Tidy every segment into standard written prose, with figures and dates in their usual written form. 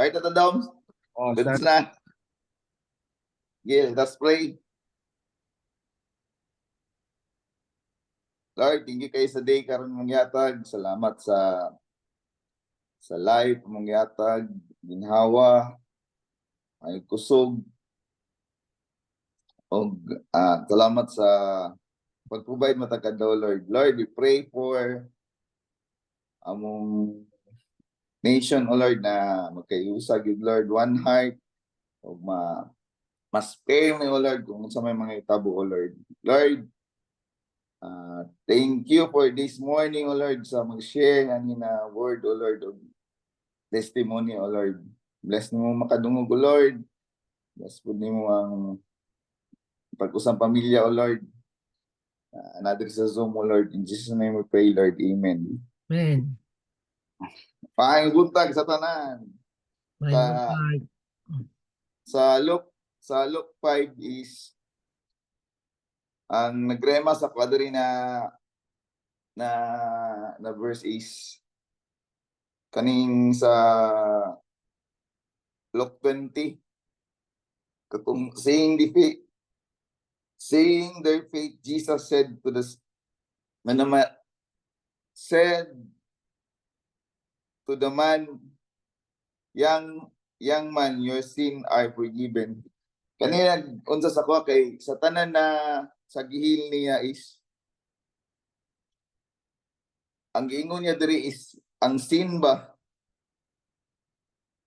Start na Dom. Oh, Good start. na. Gil, let's pray. Lord, thank you kayo sa day karon mong yatag. Salamat sa life mong yatag, ginhawa, ay kusog. O salamat sa pag-provide mo takadlaw, Lord. Lord, we pray for among nation, O Lord, na magkayusa, give Lord, one heart, o mas spare mo, O Lord, kung sa may mga itabo, O Lord. Lord, thank you for this morning, O Lord, sa mag-share ng na word, O Lord, of testimony, O Lord. Bless mo makadungog, O Lord. Bless po mo ang pag-usang pamilya, O Lord. Another sa Zoom, O Lord. In Jesus' name we pray, Lord. Amen. Amen. Paing buntag sa tanan. May buntag. Sa Luke 5 is ang nagrema sa kwadri na verse is kaning sa Luke 20 katong seeing their faith, Jesus said to the man, young man, your sin are forgiven. Kanina unsa sa ko kay sa tanan na sa gihil niya is ang giingon niya diri is ang sin ba?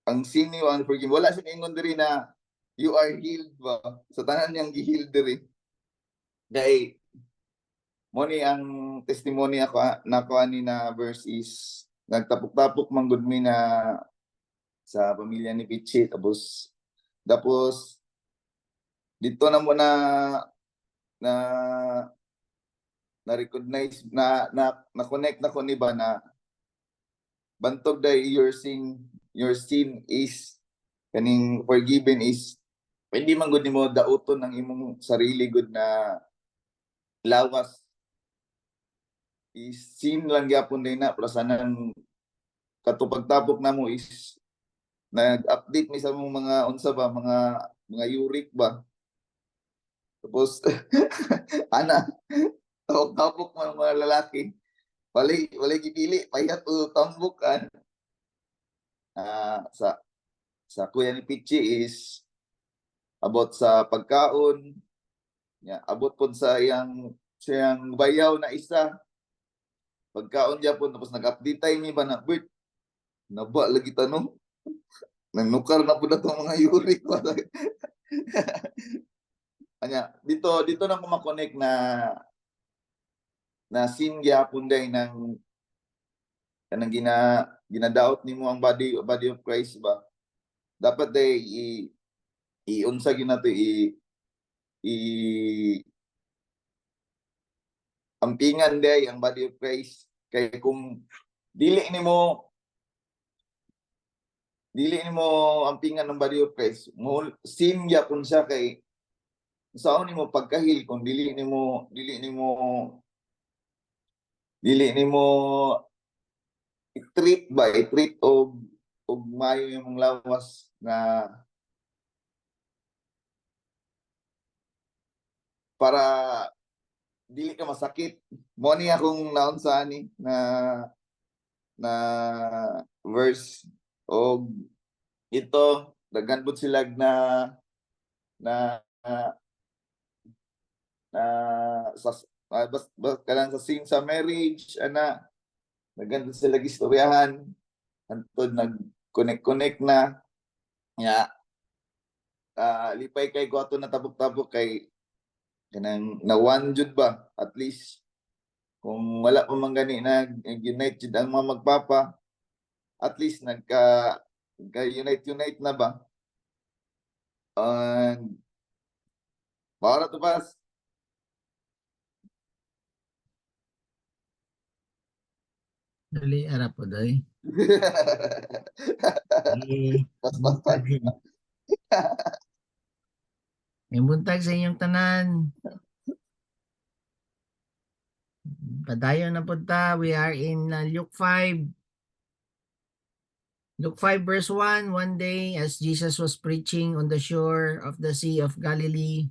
Ang sin niyo ang forgiven. Wala siya ingon diri na you are healed ba? Sa tanan niyang gihil diri. Kay mo ni ang testimony ako nakuha ni na verse is nagtapok-tapok man gud mi na sa pamilya ni Pichi tapos dito na mo na recognize na connect na ko ni ba na bantog day your sin is kaning forgiven is pwede man gud nimo dauton ang imong sarili gud na lawas is sin lang gyapon din na plasanan katupag-tapok na mo is nag-update mi sa mga unsa ba mga uric ba tapos ana tapok mga lalaki wala gipili payat o tambukan sa kuya ni Pichi is about sa pagkaon abot pod sa siyang bayaw na isa pagkaon niya po tapos nag-update tayo ni ba na Bert naba lagi tanong nanukar na po na itong mga uric Anya, dito na ko makonek na sin gyapon day ng kanang ginadaot nimo ang body of Christ ba dapat day iunsa gyud nato ampingan day ang body of Christ kay kung dili nimo ampingan ng body of Christ mo sin gyapon siya kay saan nimo pagkahil kung dili nimo i-treat og mayo yung lawas na para dili ka masakit mo ni akong naon sa ani na verse og ito daghan pud sila na kanang sa scene sa marriage ana daghan pud sila gistoryahan antod nag-connect na lipay kay ko ato na tabok-tabok kay kanang nawan jud ba at least kung wala pa man gani na united ang mga magpapa at least nagka-unite na ba para to pas Dali ara po day. pas May buntag sa inyong tanan. Padayon na punta. We are in Luke 5. Luke 5 verse 1, one day as Jesus was preaching on the shore of the Sea of Galilee,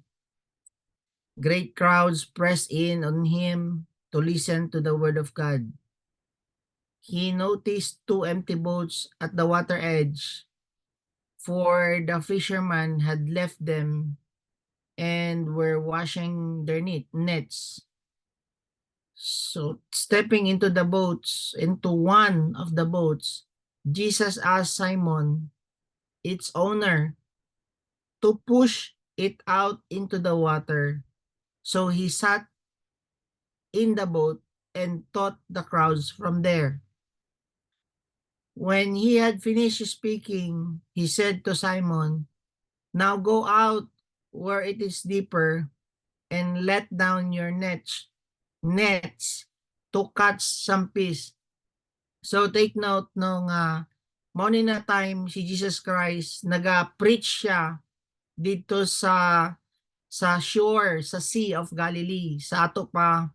great crowds pressed in on him to listen to the word of God. He noticed two empty boats at the water edge, for the fishermen had left them and were washing their nets. So stepping into one of the boats, Jesus asked Simon, its owner, to push it out into the water. So he sat in the boat and taught the crowds from there. When he had finished speaking, he said to Simon, now go out where it is deeper and let down your nets to catch some fish. So take note nung morning na time si Jesus Christ naga-preach siya dito sa shore, sa Sea of Galilee. Sa ato pa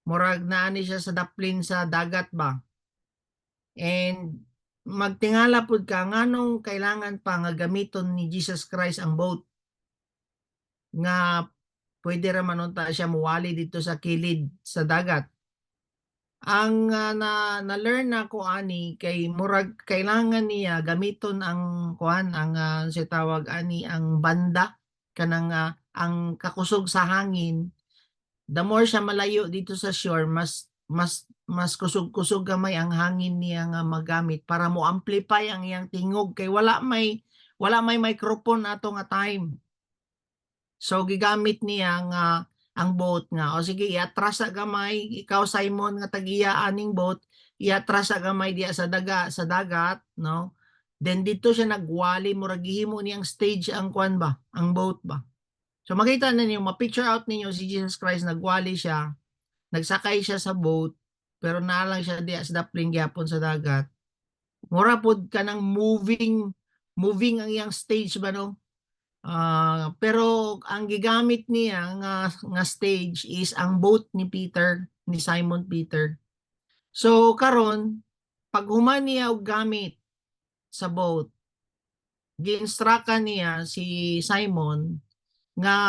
murag naani siya sa daplin sa dagat ba. And magtingala pud ka nganong kailangan pa nga gamiton ni Jesus Christ ang boat nga pwede ra manunta siya muwali dito sa kilid sa dagat. Ang na-learn na ko ani kay murag kailangan niya gamiton ang kuan ang sa tawag ani ang banda kanang ang kakusog sa hangin. The more siya malayo dito sa shore, mas kusog-kusog gamay ang hangin niya nga magamit para mo amplify ang iyang tingog kay wala may microphone ato nga time. So gigamit niya nga ang boat nga o sige iatras sa gamay ikaw Simon nga tagiya aning boat iatras sa gamay diya sa dagat no, then dito siya nagwali murag gihimo niyang stage ang kuan ba ang boat ba. So makita na niyo ma-picture out ninyo si Jesus Christ nagwali siya nagsakay siya sa boat pero nalang siya diya sa daplin gyapon sa dagat mura pod kanang moving ang iyang stage ba no. Pero ang gigamit niya nga stage is ang boat ni Simon Peter. So karon pag human niya og gamit sa boat, gi-instructan niya si Simon nga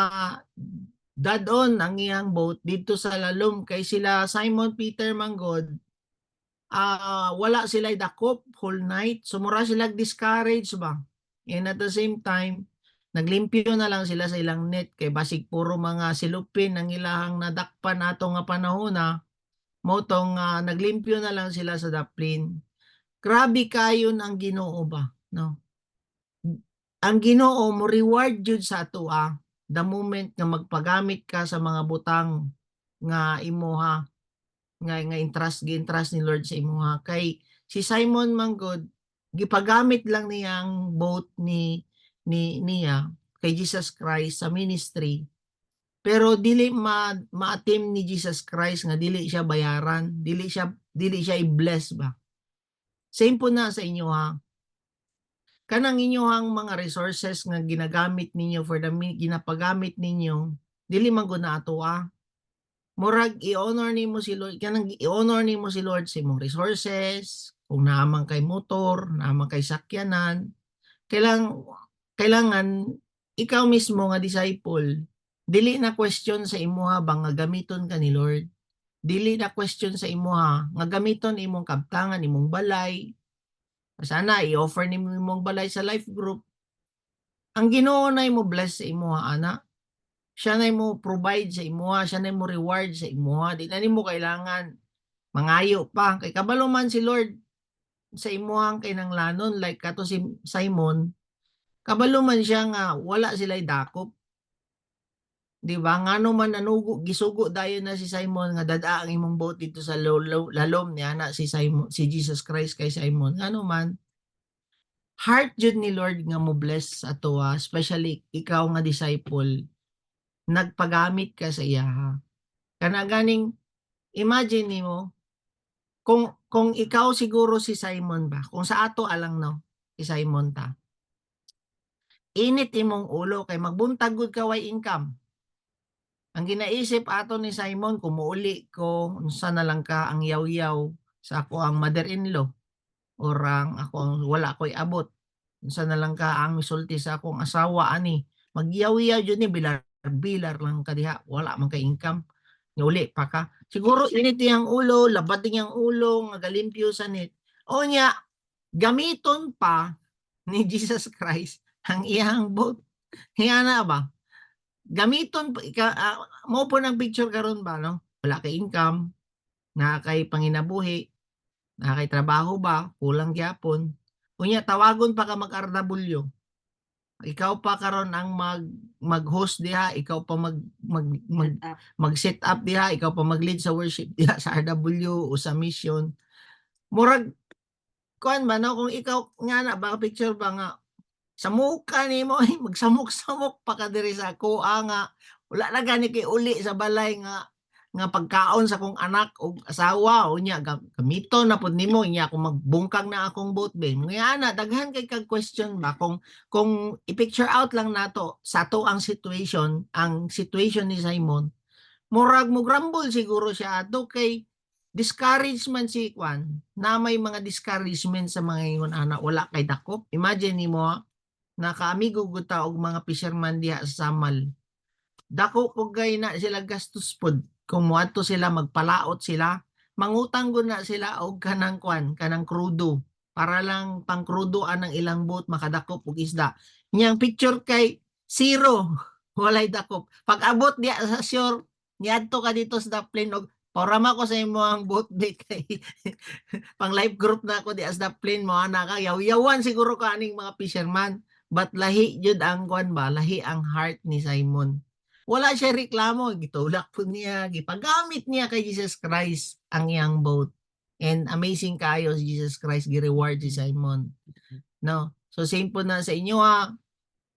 dadon ang iyang boat dito sa lalom kay sila Simon Peter manggod wala sila dakop whole night so mura sila discourage ba. And at the same time naglimpyo na lang sila sa ilang net kay basig puro mga silupin ang ilahang nadakpan nato nga panahon mo tong naglimpyo na lang sila sa daplin. Grabe kayon ang Ginoo ba no. Ang Ginoo mo reward jud sa ato the moment nga magpagamit ka sa mga butang nga imuha nga gi-entrust ni Lord sa imuha kay si Simon manggod gipagamit lang niya ang boat niya kay Jesus Christ sa ministry pero dili ma-attempt ni Jesus Christ nga dili siya bayaran dili siya i-bless ba. Same po na sa inyo kanang inyohang mga resources nga ginagamit ninyo for the ginapagamit ninyo dili man gud na ato murag i-honor nimo si Lord kanang i-honor nimo si Lord sa imong resources kung naamang kay motor naamang kay sakyanan kailangan ikaw mismo nga disciple dili na question sa imuha ba nga gamiton ka ni Lord dili na question sa imuha nga gamiton imong kabtangan imong balay sana i-offer nimo imong balay sa life group ang Ginoo na mo bless sa imuha ana siya na mo provide sa imuha siya na mo reward sa imuha di na nimo kailangan mangayo pa kay kabalo man si Lord sa imuhang kinanglanon like kato si Simon kabalo man siya nga wala sila'y dakop. Di ba? Ngano man nanugo, gisugo dayon na si Simon nga dada ang imong boat dito sa lalom niya na si Simon, si Jesus Christ kay Simon. Ngano man, heart jud ni Lord nga mo bless ato especially ikaw nga disciple. Nagpagamit ka sa iya Kana ganing imagine nimo kung ikaw siguro si Simon ba, kung sa ato alang no, si Simon ta. Init imong ulo kay magbuntag gud ka way income. Ang ginaisip ato ni Simon kung muuli ko unsa na lang ka ang yaw-yaw sa ako ang mother-in-law. orang ako wala ko'y abot. Unsa na lang ka ang misulti sa akong asawa ani, magyaw-yaw jud ni bilar-bilar lang ka diha, wala man kay income. Nga uli pa ka. Siguro init iyang ulo, labad iyang ulo nga galimpyo sa net. O nya gamiton pa ni Jesus Christ ang iyang boat. Nga na ba? Gamiton pa mao po ng picture karon ba no? Wala kay income, na kay panginabuhi, na kay trabaho ba, kulang gyapon. Unya tawagon pa ka mag-RW. Ikaw pa karon ang mag-host diha, ikaw pa Set up. mag-set up diha, ikaw pa mag-lead sa worship diha sa RW o sa mission. Murag kuan ba no kung ikaw nga na baka picture ba nga samukan nimo magsamok-samok pa ka diri sa kuha nga wala na gani kay uli sa balay nga pagkaon sa kong anak o asawa unya gamiton na pud nimo inya kung magbungkag na akong boat be nga ana daghan kay kag question ba kung i-picture out lang nato sa to ang situation ni Simon murag mo grumble siguro siya ato kay discouragement si Kwan na may mga discouragement sa mga ingon anak wala kay dakop imagine nimo nakaamigo gud ta og mga fisherman diha sa Samal dako ugay na sila gastos pod kung moadto sila magpalaot sila mangutang gud na sila og kanang kwan kanang krudo para lang pang krudoan ang ilang boat makadakop og isda niyang picture kay zero walay dakop pag abot diya sa shore niadto ka dito sa Daplin og porama ko sa imo ang boat bait kay pang life group na ako diya sa Daplin mo ana ka yaw-yawan siguro ka aning mga fisherman but lahi jud ang kwan ba lahi ang heart ni Simon wala siya reklamo, gitulak po niya, gipagamit niya kay Jesus Christ ang iyang boat. And amazing kayo si Jesus Christ gi-reward si Simon. No? So same po na sa inyo ha.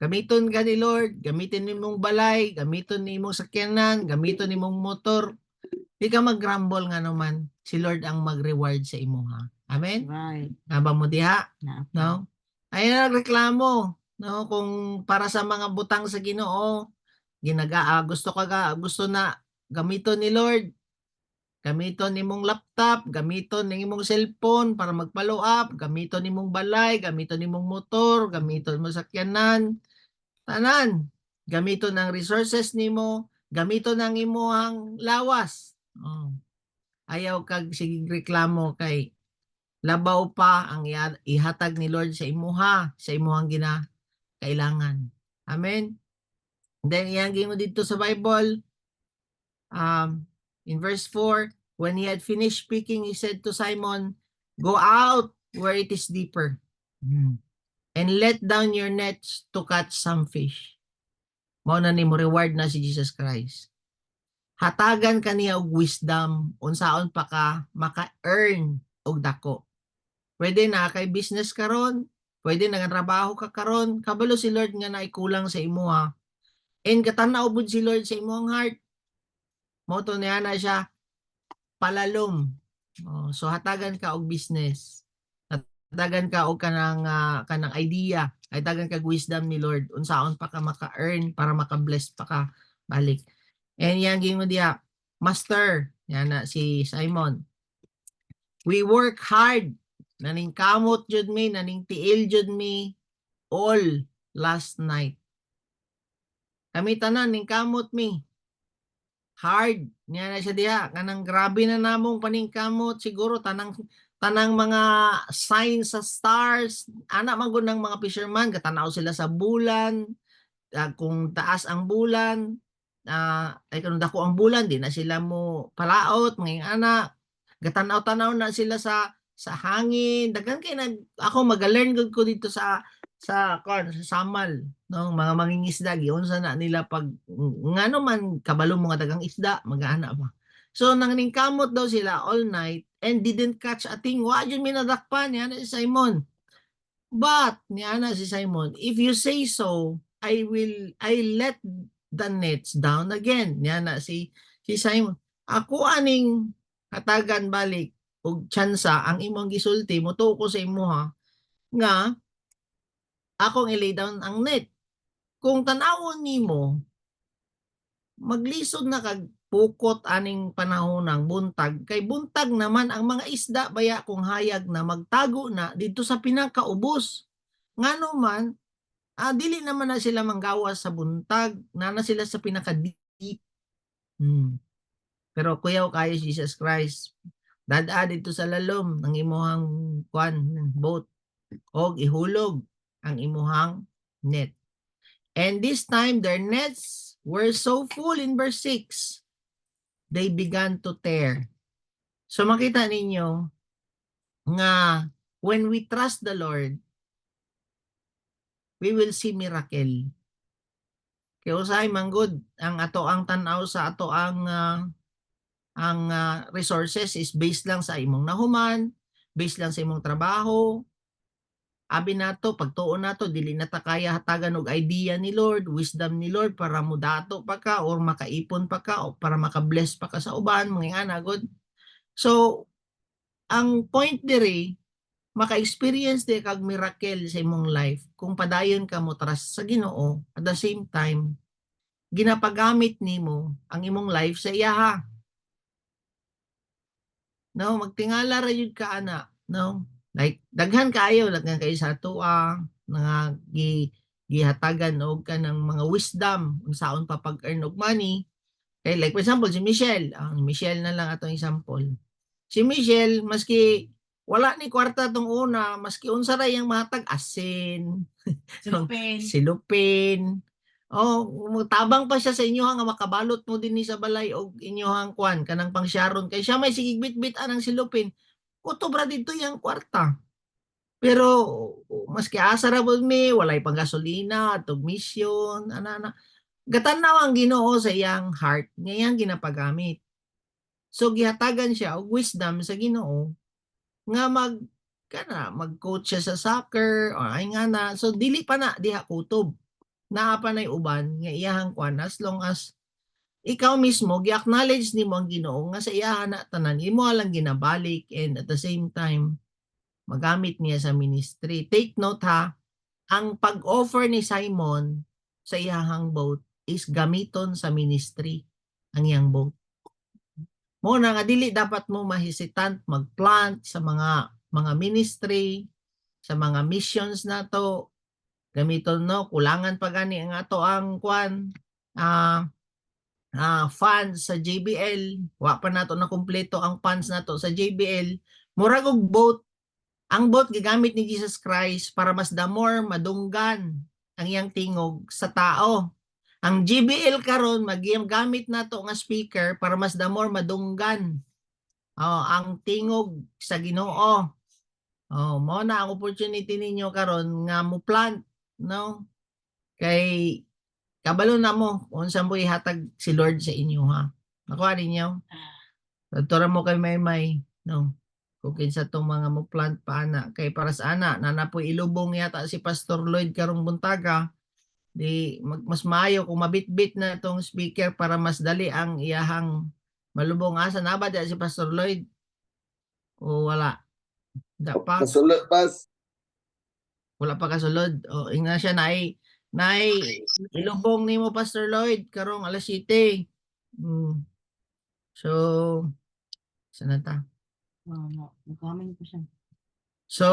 Gamiton ka ni Lord, gamitin nimong balay, gamiton nimong sakyanan, gamiton nimong motor. Di ka mag-grumble nga naman. Si Lord ang mag-reward sa imo ha. Amen? Right. Naba mo diha? Na. No? Ay nagreklamo. No? Kung para sa mga butang sa Ginoo, gusto na gamiton ni Lord gamiton nimong laptop gamiton ning imong cellphone para mag-follow up gamiton nimong balay gamiton nimong motor gamiton mo sakyanan tanan gamiton ang resources nimo gamiton ang imong lawas ayaw kag sige reklamo kay labaw pa ang ihatag ni Lord sa imuha sa imuhang kailangan amen. Then iyang mo dito sa Bible, in verse 4, when he had finished speaking, he said to Simon, go out where it is deeper and let down your nets to catch some fish. Mao na nimo reward na si Jesus Christ. Hatagan kaniya og wisdom unsaon pa ka maka-earn og dako. Pwede na kay business karon, pwede na trabaho ka karon, kabalo si Lord nga naikulang sa imuha. And katanaw bud si Lord sa imong heart. Moto niya na siya palalom. So hatagan ka og business. Hatagan ka og kanang idea. Hatagan ka wisdom ni Lord unsaon pa ka maka-earn para maka-bless pa ka balik. And yang gingo diya, Master, yan na si Simon. We work hard. Naning kamot jud mi, naning tiil jud mi all last night. Kami tanan ning kamot mi. Hard niya na siya diha kanang grabe na namong paningkamot siguro tanang mga signs sa stars ana man gud ng mga fisherman katanaw sila sa bulan kung taas ang bulan ay kanang dako ang bulan di na sila mo palaot mga anak gatanaw-tanaw na sila sa hangin daghan kay ako mag-learn gud ko dito sa Samal no mga mangingisda giunsa na nila pag ngano man kabalo mga dagang isda mag-ana ba so nangingkamot daw sila all night and didn't catch a thing wa jud minadakpan niya na si Simon but niya na si Simon if you say so I let the nets down again niya na si Simon ako aning hatagan balik og tsansa ang imong gisulti motuko sa imuha nga akong i-lay down ang net. Kung tanawon nimo, maglisod na kag pukot aning panahonang buntag kay buntag naman ang mga isda baya kung hayag na magtago na dito sa pinakaubos. Ngano man, dili naman na sila manggawas sa buntag, na sila sa pinaka-deep. Pero kuyaw kayo Jesus Christ, dada dito sa lalom ng imuhang boat og ihulog ang imuhang net. And this time their nets were so full in verse 6, they began to tear. So makita ninyo nga when we trust the Lord, we will see miracle. Kaya usahay manggod ang ato ang tanaw sa ato ang resources is based lang sa imong nahuman, based lang sa imong trabaho. Abi nato pagtuon nato dili na ta kaya hatagan og idea ni Lord, wisdom ni Lord para mudato pa ka or makaipon pa ka o para maka-bless pa ka sa uban mga anagod. So ang point diri maka-experience di kag miracle sa imong life kung padayon ka mo trust sa Ginoo at the same time ginapagamit nimo ang imong life sa iya. No, magtingala ra jud ka ana, no? Like daghan kayo sa atoa nga gihatagan og kanang mga wisdom unsaon pa pag-earn og money. Okay, like for example si Michelle, Michelle na lang atong example. Si Michelle maski wala ni kwarta tong una, maski unsa ra yang mahatag asin, silupin. Tabang pa siya sa inyo nga makabalot mo dinhi sa balay og inyohang kwan kanang pangsyaron kay siya may sige bit-bitan ang silupin. Kutob ra dito yang kwarta. Pero maski asa ra pud mi walay pang gasolina atog mission ana gatanaw ang Ginoo sa iyang heart nga iyang ginapagamit. So gihatagan siya og wisdom sa Ginoo nga mag-coach siya sa soccer o ay nga na so dili pa na diha kutob. Naa pa nay uban nga iyahang kwan as long as ikaw mismo gi-acknowledge nimo ang Ginoo nga sa iyahan na tanan imo lang ginabalik and at the same time magamit niya sa ministry. Take note ha, ang pag-offer ni Simon sa iyahang boat is gamiton sa ministry ang iyang boat. Mo na nga dili dapat mo mahesitant mag-plant sa mga ministry, sa mga missions nato. Gamiton no, kulangan pa gani ang ato ang kwan funds sa JBL. Wa pa nato na kumpleto ang funds nato sa JBL. Murag og boat. Ang boat gigamit ni Jesus Christ para mas the more madunggan ang iyang tingog sa tao. Ang JBL karon magigamit nato nga speaker para mas the more madunggan ang tingog sa Ginoo. Mo na ang opportunity ninyo karon nga mo plant, no? Kay kabalo na mo unsa mo ihatag si Lord sa inyo ha. Nakuha ninyo? Tadtora mo kay Maymay, no? Kung kinsa tong mga mo plant pa ana kay para sa ana nanapoy ilubong yata si Pastor Lloyd karong buntaga. Di mas maayo kung mabitbit na tong speaker para mas dali ang iyahang malubong asa na ba si Pastor Lloyd? O wala? Dapat. Kasulot pas. Wala pa kasulod. Inga siya nay ilubong nimo Pastor Lloyd karong alas 7. So sana ta? Nag-comment po siya. So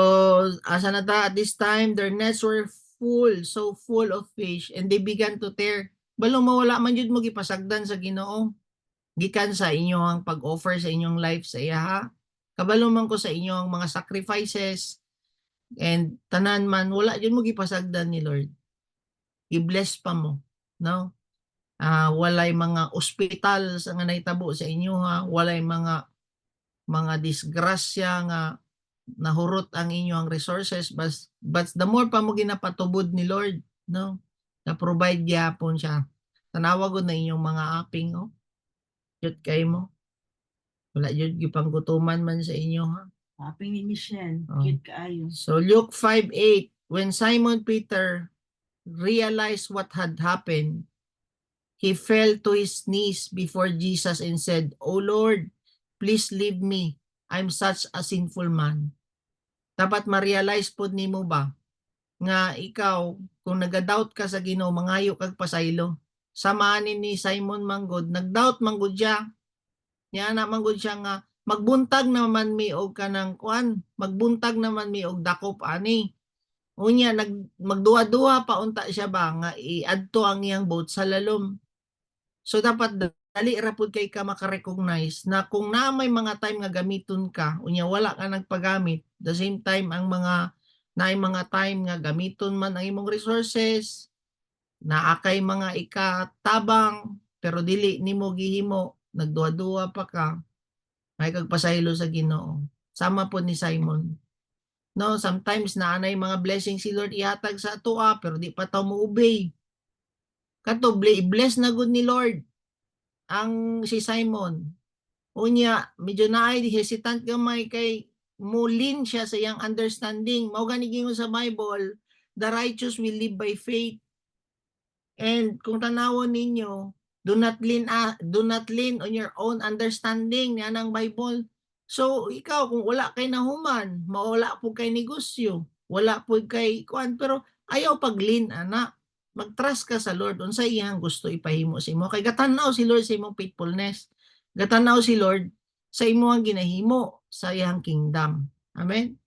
asa na ta at this time their nets were full, so full of fish and they began to tear. Balong mawala man jud mo gipasagdan sa Ginoo. Gikan sa inyong pag-offer sa inyong life sa iya ha. Kabalo man ko sa inyong mga sacrifices and tanan man wala jud mo gipasagdan ni Lord. I-bless pa mo, no? Walay mga ospital sa nga nahitabo sa inyo ha, walay mga disgrasya nga nahurot ang inyong resources but the more pa mo ginapatubod ni Lord, no? Na provide gyapon siya. Tanawag na inyong mga aping jud kay mo. Wala jud gipanggutuman man sa inyo ha. Aping ni Michelle, cute kaayo. So Luke 5:8, when Simon Peter realized what had happened, he fell to his knees before Jesus and said, "O Lord, please leave me. I'm such a sinful man." Dapat ma-realize pod nimo ba nga ikaw kung naga-doubt ka sa Ginoo mangayo kag pasaylo. samahanin ni Simon manggod, nagdoubt manggod siya. Niya na manggod siya nga magbuntag naman mi og kanang kuan, magbuntag naman mi og dakop ani. Unya magduwa-duwa pa unta siya ba nga iadto ang iyang boat sa lalom. So dapat dali ra pud kay ka maka-recognize na kung na may mga time nga gamiton ka, unya wala ka nagpagamit, the same time ang naay mga time nga gamiton man ang imong resources, naakay mga ikatabang pero dili nimo gihimo, nagduwa-duwa pa ka, may kagpasaylo sa Ginoo. Sama po ni Simon. No, sometimes naanay mga blessing si Lord ihatag sa atoa pero di pa taw mo obey. Kato bless na gud ni Lord ang si Simon. Unya medyo naay hesitant gamay kay mulin siya sa iyang understanding. Mao gani gingon sa Bible, the righteous will live by faith. And kung tanawon ninyo, do not lean on your own understanding ni anang Bible. So ikaw kung wala kay nahuman, mawala po kay negosyo, wala po kay kuan, pero ayaw paglin ana. Mag-trust ka sa Lord unsay iyang gusto ipahimo sa imo. Kay gatanaw si Lord sa imong faithfulness. Gatanaw si Lord sa imong ginahimo sa iyang kingdom. Amen.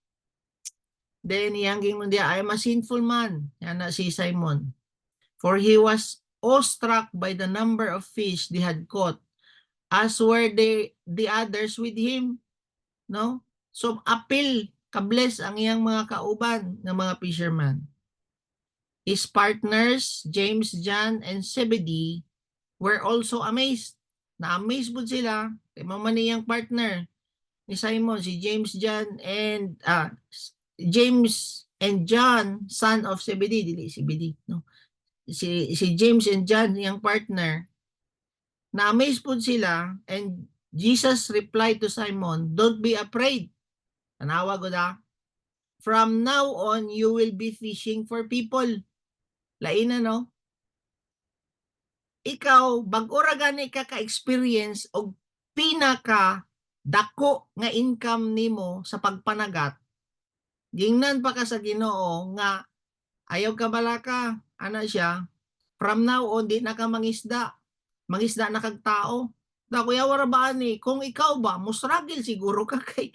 Then iyang gingon dia, I am a sinful man. Yan na si Simon. For he was awestruck by the number of fish they had caught, as were the others with him. No? So apil, kabless ang iyang mga kauban ng mga fishermen. His partners, James, John, and Zebedee, were also amazed. Na-amazed po sila. Kay mama niyang partner ni Simon, si James, John, and James and John, son of Zebedee, dili Zebedee, no? Si James and John, niyang partner, na-amazed po sila, and Jesus replied to Simon, don't be afraid. Tanawa ko da. From now on, you will be fishing for people. Lain na, no? Ikaw, bag-ora gani ka ka-experience o pinaka dako nga income nimo sa pagpanagat, gingnan pa ka sa Ginoo nga ayaw ka balaka, ana siya, from now on, di na ka mangisda na kag tao. Da kuya wala ba ani, kung ikaw ba, musragil siguro ka kay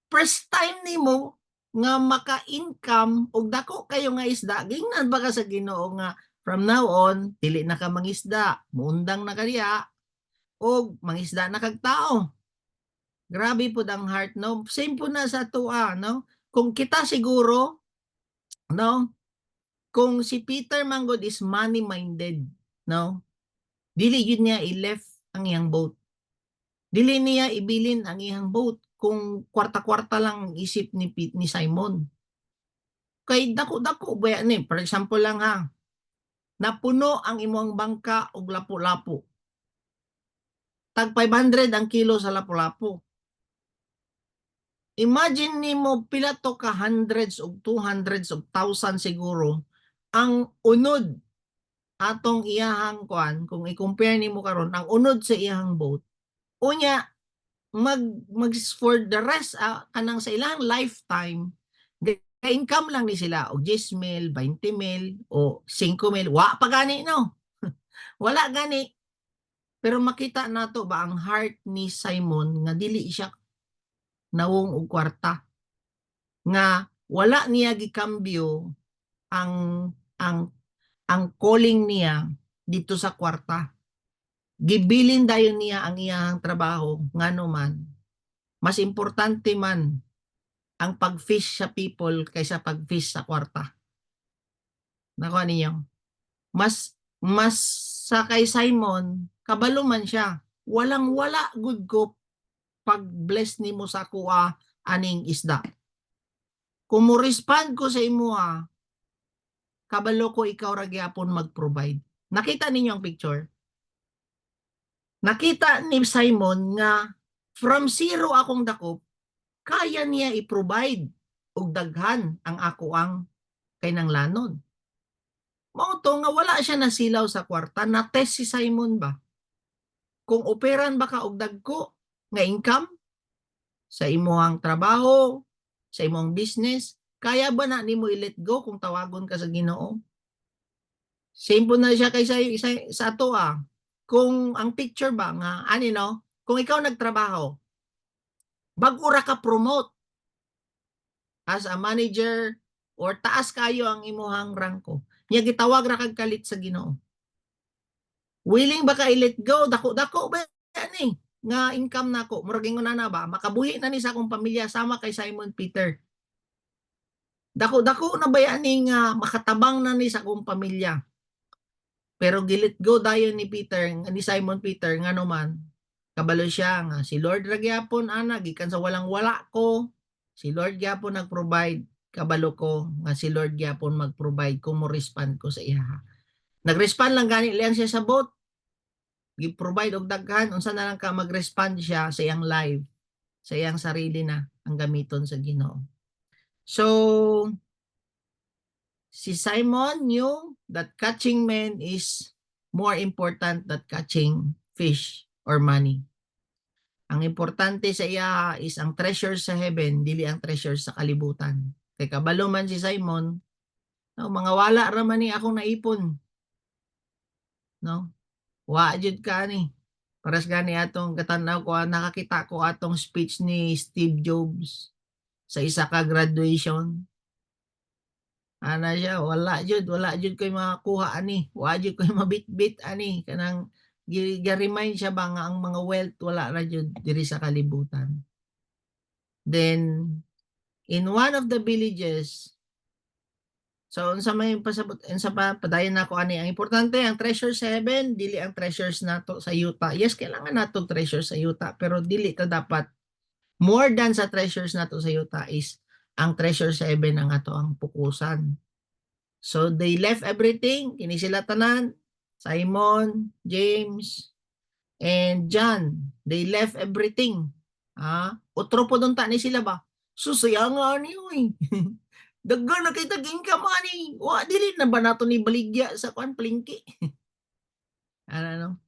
first time nimo nga maka-income og dako kayo nga isda, gingnan ba ka sa Ginoo nga from now on, dili na ka mangisda, muundang na kadiya, o mangisda na kag tao. Grabe po ang heart, no? Same po na sa tuwa, no? Kung kita siguro, no? Kung si Peter Manggod is money-minded, no? Dili yun niya i-left ang iyang boat. Dili niya ibilin ang iyang boat kung kwarta-kwarta lang ang isip ni Simon. Kay dako-dako ba yan eh. For example lang ha, napuno ang imong bangka og lapu-lapu. Tag 500 ang kilo sa lapu-lapu. Imagine nimo pila to ka hundreds of 200s of thousands siguro ang unod atong iyahang kuan, kung i-compare nimo karon ang unod sa iyahang boat. Unya mag for the rest kanang sa ilang lifetime income lang ni sila og 10,000, 20,000 o 5,000, wa pa gani no. Wala gani. Pero makita nato ba ang heart ni Simon nga dili siya nawong og kwarta, nga wala niya gikambyo ang calling niya dito sa kwarta. Gibilin dayon niya ang iyang trabaho ngano man mas importante man ang pag-fish sa people kaysa pag-fish sa kwarta. Nakuha ninyo? Mas sa kay Simon, kabalo man siya. Walang-wala good ko pag-bless nimo sa kuha aning isda. Kung mo respond ko sa imuha, kabalo ko ikaw ra gyapon mag-provide. Nakita ninyo ang picture? Nakita ni Simon nga from zero akong dakop, kaya niya i-provide og daghan ang ako ang kinanglanon. Mao to nga wala siya nasilaw sa kwarta, na-test si Simon ba? Kung operan ba ka og dagko nga income sa imong trabaho, sa imong business, kaya ba na nimo i-let go kung tawagon ka sa Ginoo? Same po na siya kay sa ato Kung ang picture ba nga ani no, kung ikaw nagtrabaho, bag-o ra ka promote as a manager or taas kayo ang imuhang rangko. Nya gitawag ra kag kalit sa Ginoo. Willing ba ka i-let go? Dako ba ani nga income nako? Murag ingon na ba makabuhi na ni sa akong pamilya sama kay Simon Peter. Dako na ba ani nga makatabang na ni sa akong pamilya. Pero gilit go dayon ni Simon Peter nga naman kabalo siya nga si Lord ra gyapon ana gikan sa walang wala ko. Si Lord gyapon nag-provide kabalo ko nga si Lord gyapon mag-provide kung mo respond ko sa iya. Nag-respond lang gani lang siya sa boat. Gi-provide og daghan unsa na lang ka mag-respond siya sa iyang life, sa iyang sarili na ang gamiton sa Ginoo. So si Simon knew that catching men is more important than catching fish or money. Ang importante sa iya is ang treasure sa heaven, dili ang treasure sa kalibutan. Kay kabalo man si Simon, no, mga wala ra man ni akong naipon. No? Wa jud ka ni. Paras gani atong katanaw ko nakakita ko atong speech ni Steve Jobs sa isa ka graduation. Ana siya wala jud koy makuha ani. Wa jud koy mabitbit ani kanang gi-remind siya ba nga ang mga wealth wala ra jud diri sa kalibutan. Then in one of the villages, so unsa may pasabot unsa pa padayon nako ani ang importante ang treasure sa heaven dili ang treasures nato sa yuta. Yes, kailangan nato treasure sa yuta pero dili ta dapat more than sa treasures nato sa yuta is ang treasure sa heaven ang ato ang pukusan. So they left everything, kini sila tanan, Simon, James, and John. They left everything. Utro po doon ta ni sila ba? Susayang nga ni uy. Daggan na kay tag-income ani. Wa dili na ba nato ni baligya sa kwan plingki? Ano?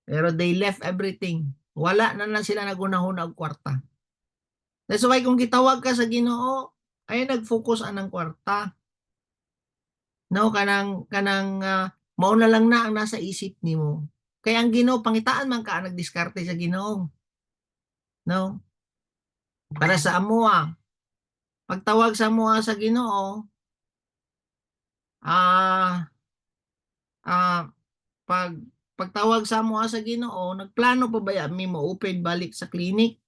Pero they left everything. Wala na lang sila nagunahon og kwarta. That's why kung gitawag ka sa Ginoo, ay nag-focus anang kwarta. No, kanang mao na lang na ang nasa isip nimo. Kaya ang Ginoo pangitaan man ka nagdiskarte sa Ginoo. No? Para sa amoa. Pagtawag sa amoa sa Ginoo, pagtawag sa amoa sa Ginoo, nagplano pa ba mi mo open balik sa clinic?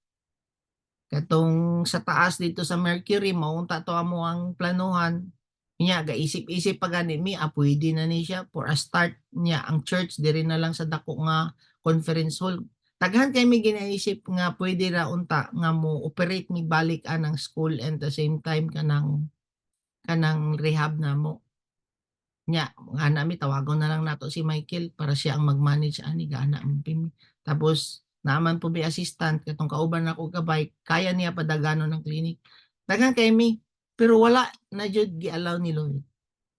Katong sa taas dito sa Mercury, maunta to amo ang planuhan. Niya, gaisip-isip pa gani mi, pwede na ni siya for a start niya ang church diri na lang sa dako nga conference hall. Daghan kay mi ginaisip nga pwede ra unta nga mo operate mi balik anang school and the same time kanang rehab na mo. Nya, ana mi tawagon na lang nato si Michael para siya ang mag-manage ani gaana mi. Tapos naaman po may assistant katong kauban ako kabay kaya niya padaganon ng clinic. Daghan kay mi pero wala na jud gi-allow ni Lord.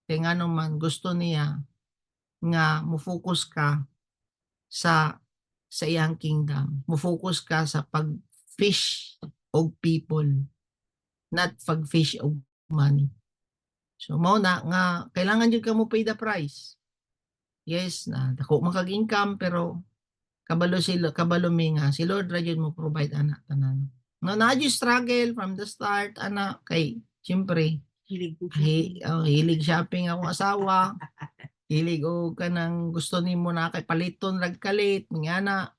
Kay ngano man gusto niya nga mo-focus ka sa iyang kingdom. Mo-focus ka sa pag-fish og people, not pag-fish og money. So mao na nga kailangan jud ka mo pay the price. Yes, na dako man kag income pero kabalo mi nga si Lord ra jud mo provide ana tanan. No na jud struggle from the start ana kay syempre hilig shopping ako asawa. Hilig og kanang gusto nimo na kay paliton rag kalit ngana.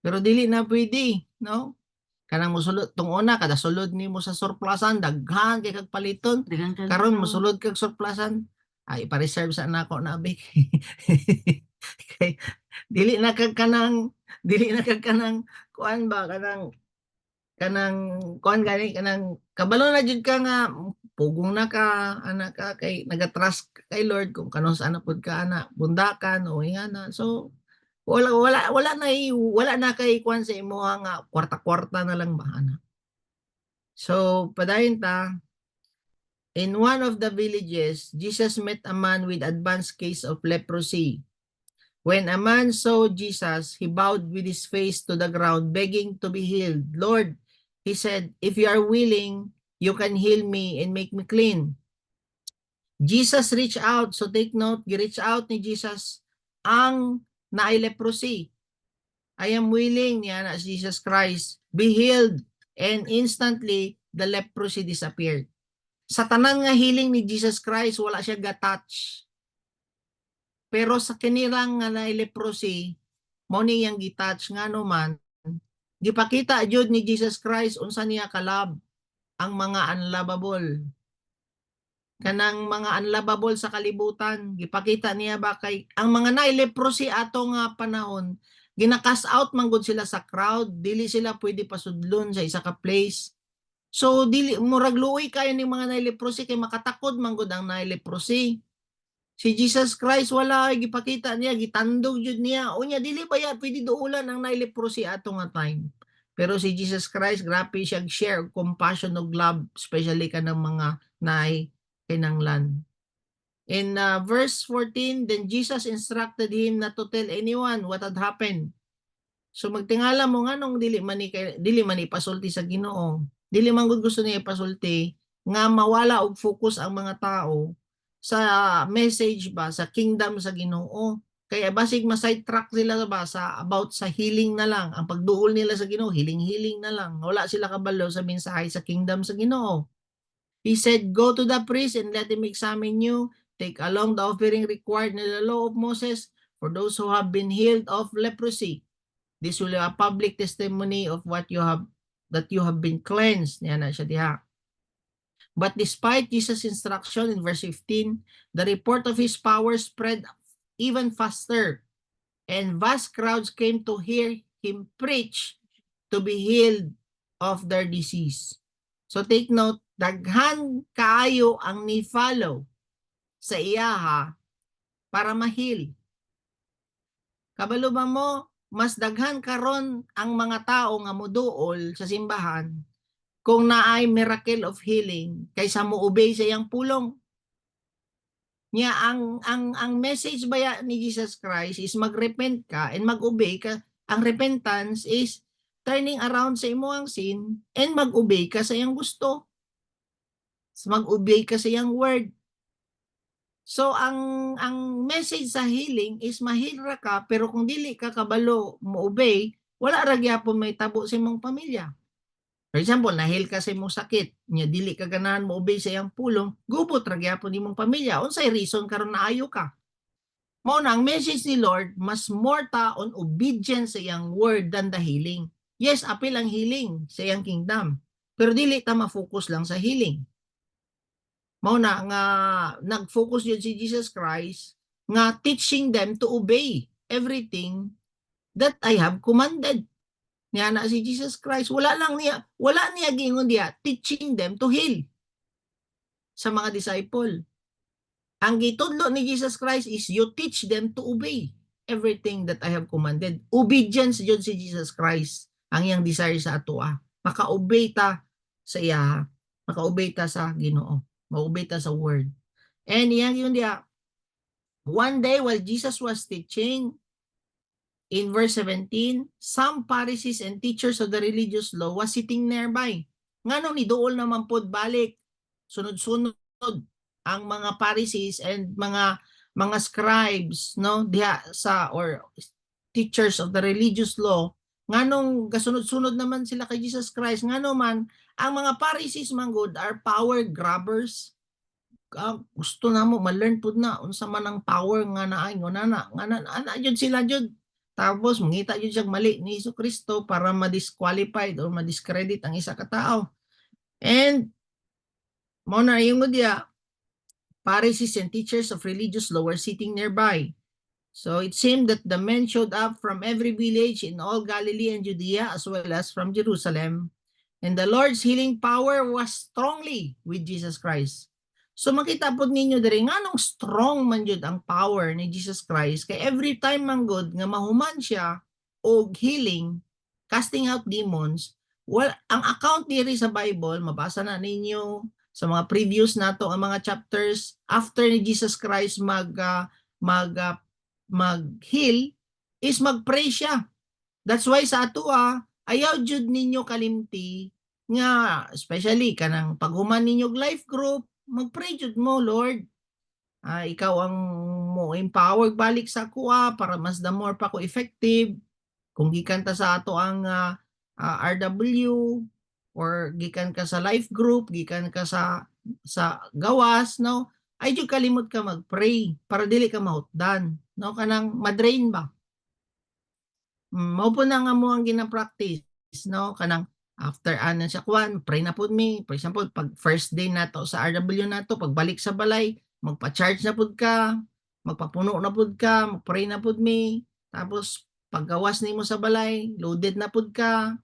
Pero dili na pwede, no? Kanang mosulod tong una kada sulod nimo sa surplusan daghan kay kag paliton. Karon mosulod kag surplusan ay pa-reserve sa nako na abi. Kay dili na kag kanang kuan ba kanang kuan gani kanang kabalo na jud ka nga pugong na ka ana ka kay nagatrust kay Lord kung kanus ana pud ka ana bundakan o ingana. So wala na kay kuan sa imo nga kwarta-kwarta na lang ba ana. So padayon ta in one of the villages Jesus met a man with advanced case of leprosy. When a man saw Jesus, he bowed with his face to the ground, begging to be healed. Lord, he said, if you are willing, you can heal me and make me clean. Jesus reach out. So take note, gi-reach out ni Jesus ang naay leprosy. I am willing, niya na si Jesus Christ, be healed. And instantly, the leprosy disappeared. Sa tanan nga healing ni Jesus Christ, wala siya ga-touch. Pero sa kinilang nga naay leprosy, mo niyang gi-touch nga naman, gipakita jud ni Jesus Christ unsa niya kalab ang mga unlovable. Kanang mga unlovable sa kalibutan, gipakita niya ba kay ang mga naay leprosy ato nga panahon, ginakas out man gud sila sa crowd, dili sila pwede pasudlon sa isa ka place. So dili murag luoy kayo ni mga naay leprosy kay makatakod man gud ang naay leprosy. Si Jesus Christ wala gipakita niya, gitandog jud niya. Unya dili ba ya pwede duulan ang naay leprosy ato nga time. Pero si Jesus Christ grabe siya share compassion ug love, especially kanang mga naay kinanglan. In verse 14, then Jesus instructed him not to tell anyone what had happened. So magtingala mo nga nung dili man ipasulti sa Ginoo. Dili man gud gusto niya ipasulti nga mawala og focus ang mga tao sa message ba sa kingdom sa Ginoo. Kaya basig ma-sidetrack sila ba sa about sa healing na lang. Ang pagduol nila sa Ginoo, healing na lang. Wala sila kabalo sa mensahe sa kingdom sa Ginoo. He said, go to the priest and let him examine you. Take along the offering required in the law of Moses for those who have been healed of leprosy. This will be a public testimony of that you have been cleansed. Yan na siya diha. But despite Jesus' instruction in verse 15, the report of his power spread even faster, and vast crowds came to hear him preach to be healed of their disease. So take note, daghan kaayo ang ni-follow sa iyaha para ma-heal. Kabalo ba mo, mas daghan karon ang mga tao nga moduol sa simbahan kung naay miracle of healing kaysa mo-obey sa iyang pulong. Nya ang message ba ni Jesus Christ is magrepent ka and mag-obey ka. Ang repentance is turning around sa imong sin and mag-obey ka sa iyang gusto. Mag-obey ka sa iyang word. So ang message sa healing is mahil ra ka, pero kung dili ka kabalo mo obey, wala ra gyapon may tabo sa imong pamilya. For example, nahil ka sa imong sakit, nya dili ka ganahan mo obey sa iyang pulong, gubot ra gyapon imong pamilya. Unsay reason karon naayo ka? Mao na ang message ni Lord, mas more ta on obedience sa iyang word than the healing. Yes, apil ang healing sa iyang kingdom, pero dili ta ma-focus lang sa healing. Mao na nga nag-focus yun si Jesus Christ nga teaching them to obey everything that I have commanded. Niya na si Jesus Christ, wala niya gingon diya teaching them to heal sa mga disciple. Ang gitudlo ni Jesus Christ is you teach them to obey everything that I have commanded. Obedience yun si Jesus Christ ang iyang desire sa atoa. Maka-obey ta sa iya, maka-obey ta sa Ginoo. Maubita sa word. And yan yun diya. One day while Jesus was teaching, in verse 17, some Pharisees and teachers of the religious law was sitting nearby. Nga nung nidool naman pod balik, sunod-sunod ang mga Pharisees and mga scribes, no, diha sa or teachers of the religious law, nga nung gasunod-sunod naman sila kay Jesus Christ, nga naman ang mga Pharisees man good are power grabbers. Gusto na mo ma-learn pud na unsa man ang power nga naay nga jud sila jud. Tapos mangita jud siya mali ni Jesucristo para ma-disqualified or ma-discredit ang isa ka tao. And mo na yung diya, Pharisees and teachers of religious law were sitting nearby. So it seemed that the men showed up from every village in all Galilee and Judea as well as from Jerusalem. And the Lord's healing power was strongly with Jesus Christ. So makita po ninyo diri nga nung strong man jud ang power ni Jesus Christ kay every time man good nga mahuman siya og healing, casting out demons, ang account diri sa Bible mabasa na ninyo sa mga previous nato ang mga chapters after ni Jesus Christ mag-heal is mag-pray siya. That's why sa atoa ayaw jud ninyo kalimti nga especially kanang paghuman ninyo life group, mag-pray jud mo, Lord. ikaw ang mo empower balik sa kuha para mas the more pa ko effective kung gikan ta sa ato ang RW or gikan ka sa life group, gikan ka sa gawas, no? Ay jud kalimot ka mag-pray para dili ka mahutdan, no? Kanang madrain ba? Mao po na nga mo ang gina-practice, no? Kanang after siya kuan, pray na pud mi. For example, pag first day nato sa RW nato, pagbalik sa balay, magpa-charge na pud ka, magpapuno na pud ka, mag-pray na pud mi. Tapos paggawas nimo sa balay, loaded na pud ka.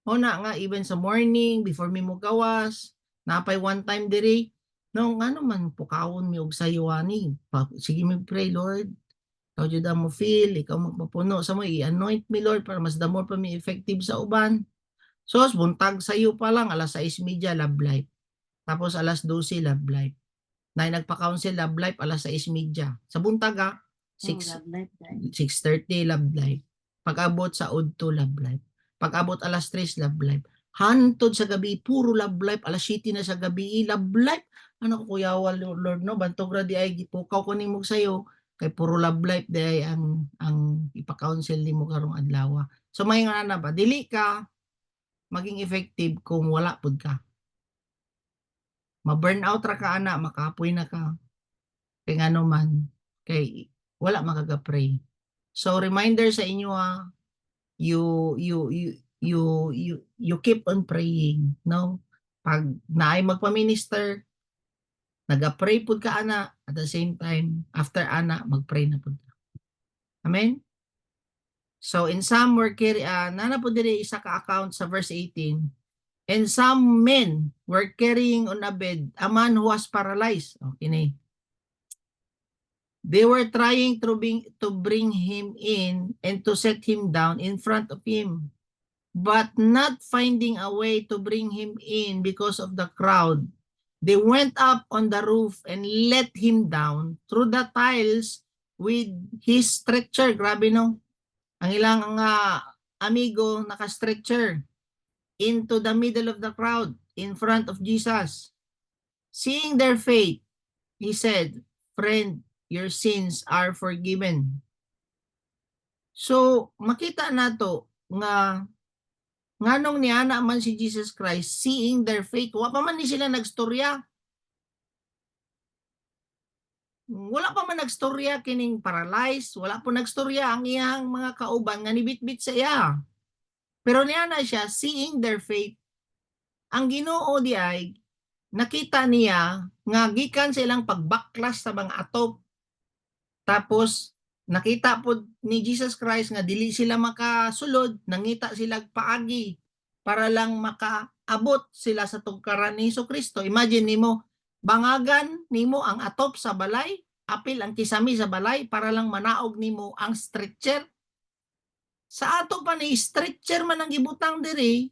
O na nga even sa morning before mi mo gawas, napay one time diri, no ano man pukawon mi og sayo ani. Sige mi pray Lord. Ikaw jud ang mo feel, ikaw magpapuno sa mo, i-anoint me Lord para mas damo pa mi effective sa uban. So, buntag sa iyo pa lang, alas 6:30, love life. Tapos alas 12, love life. Na nagpa-counsel, love life, alas 6:30. Sa buntag Oh, 6, love life, guys. 6:30, love life. Pag-abot sa udto, love life. Pag-abot alas 3, love life. Hantod sa gabi, puro love life. Alas 7 na sa gabi, love life. Ano ko kuya Lord, no? Bantog ra di ay gipukaw ko nimog sayo. Kay puro love life di ay ang ipa-counsel nimo karong adlaw. So may nga na ba, dili ka maging effective kung wala pud ka. Ma-burnout ra ka ana, makapoy na ka. Kay ngano man, kay wala makaga-pray. So reminder sa inyo you you you you you you keep on praying, no? Pag naay magpa-minister, naga-pray pud ka ana, at the same time after ana mag-pray na pud ka. Amen. So in some were nana pud diri isa ka account sa verse 18. And some men were carrying on a bed a man who was paralyzed. Okay na. They were trying to bring him in and to set him down in front of him, but not finding a way to bring him in because of the crowd. They went up on the roof and let him down through the tiles with his stretcher. Grabe no? Ang ilang amigo naka-stretcher into the middle of the crowd in front of Jesus. Seeing their faith, he said, "Friend, your sins are forgiven." So, makita nato nga nganong niana man si Jesus Christ, seeing their faith, wa pa man ni sila nagstorya. Wala pa man nagstorya kining paralyzed, wala po nagstorya ang iyang mga kauban nga nibitbit sa iya. Pero niana siya, seeing their faith, ang Ginoo di ay nakita niya nga gikan sa ilang pagbaklas sa mga atop. Tapos nakita po ni Jesus Christ nga dili sila makasulod, nangita sila paagi para lang makaabot sila sa tugkaran ni Kristo. Imagine nimo, bangagan nimo ang atop sa balay, apil ang kisami sa balay para lang manaog nimo ang stretcher. Sa ato pa ni stretcher man ang gibutang diri,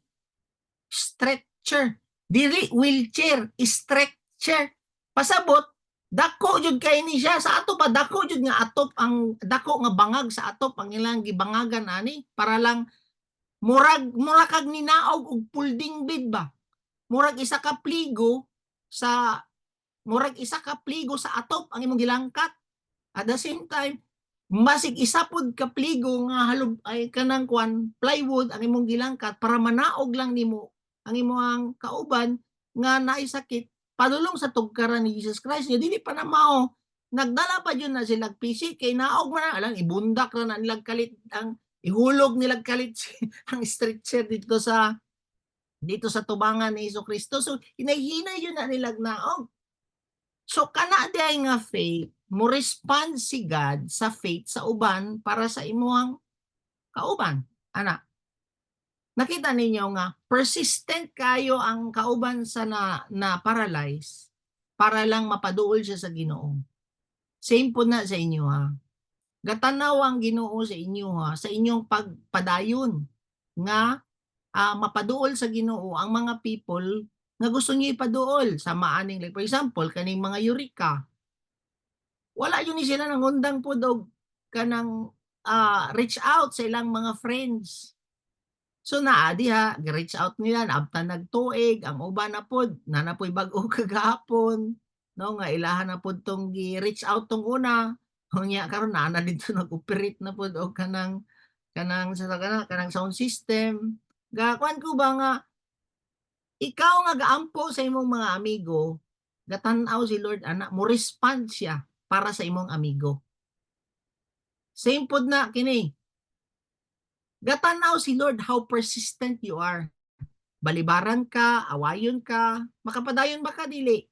stretcher. Dili wheelchair, stretcher. Pasabot, dako jud kay ni siya sa ato pa, dako jud nga atop ang dako nga bangag sa atop ang ilang gibangagan ani para lang murag kag ninaog og folding bed ba. Murag isa ka pligo sa atop ang imong gilangkat. At the same time, masig isa pod ka pligo nga halog ay kanang kwan plywood ang imong gilangkat para manaog lang nimo ang imong kauban nga naay sakit padulong sa tugkaran ni Jesus Christ. Nga dili pa na mao, nagdala pa yun na sila PC kay naog man alang ibundak ra na nilag kalit ang ihulog nilag kalit ang stretcher dito sa tubangan ni Kristo. So hinay-hinay yun na nilag naog. So kana diay nga faith, mo respond si God sa faith sa uban para sa imuhang kauban. Ana, nakita ninyo nga persistent kayo ang kauban sa na paralyze para lang mapaduol siya sa Ginoo. Same po na sa inyo Gatanaw ang Ginoo sa inyo sa inyong pagpadayon nga mapaduol sa Ginoo ang mga people nga gusto niyo ipaduol sa maaning, like for example kaning mga Eureka. Wala yun ni sila nang undang po dog kanang reach out sa ilang mga friends. So naadi reach out nila, naabtan nagtuig, ang uban na pod, nanapoy bag-o kagahapon. no nga ilahan na pud tong gi-reach out tong una unya karon na dito nag-operate na pud og kanang kanang sound system gakuan ko ba nga ikaw nga gaampo sa imong mga amigo gatan-aw si Lord ana mo respond siya para sa imong amigo same pud na kini gatan-aw si Lord how persistent you are balibaran ka awayon ka makapadayon ba ka dili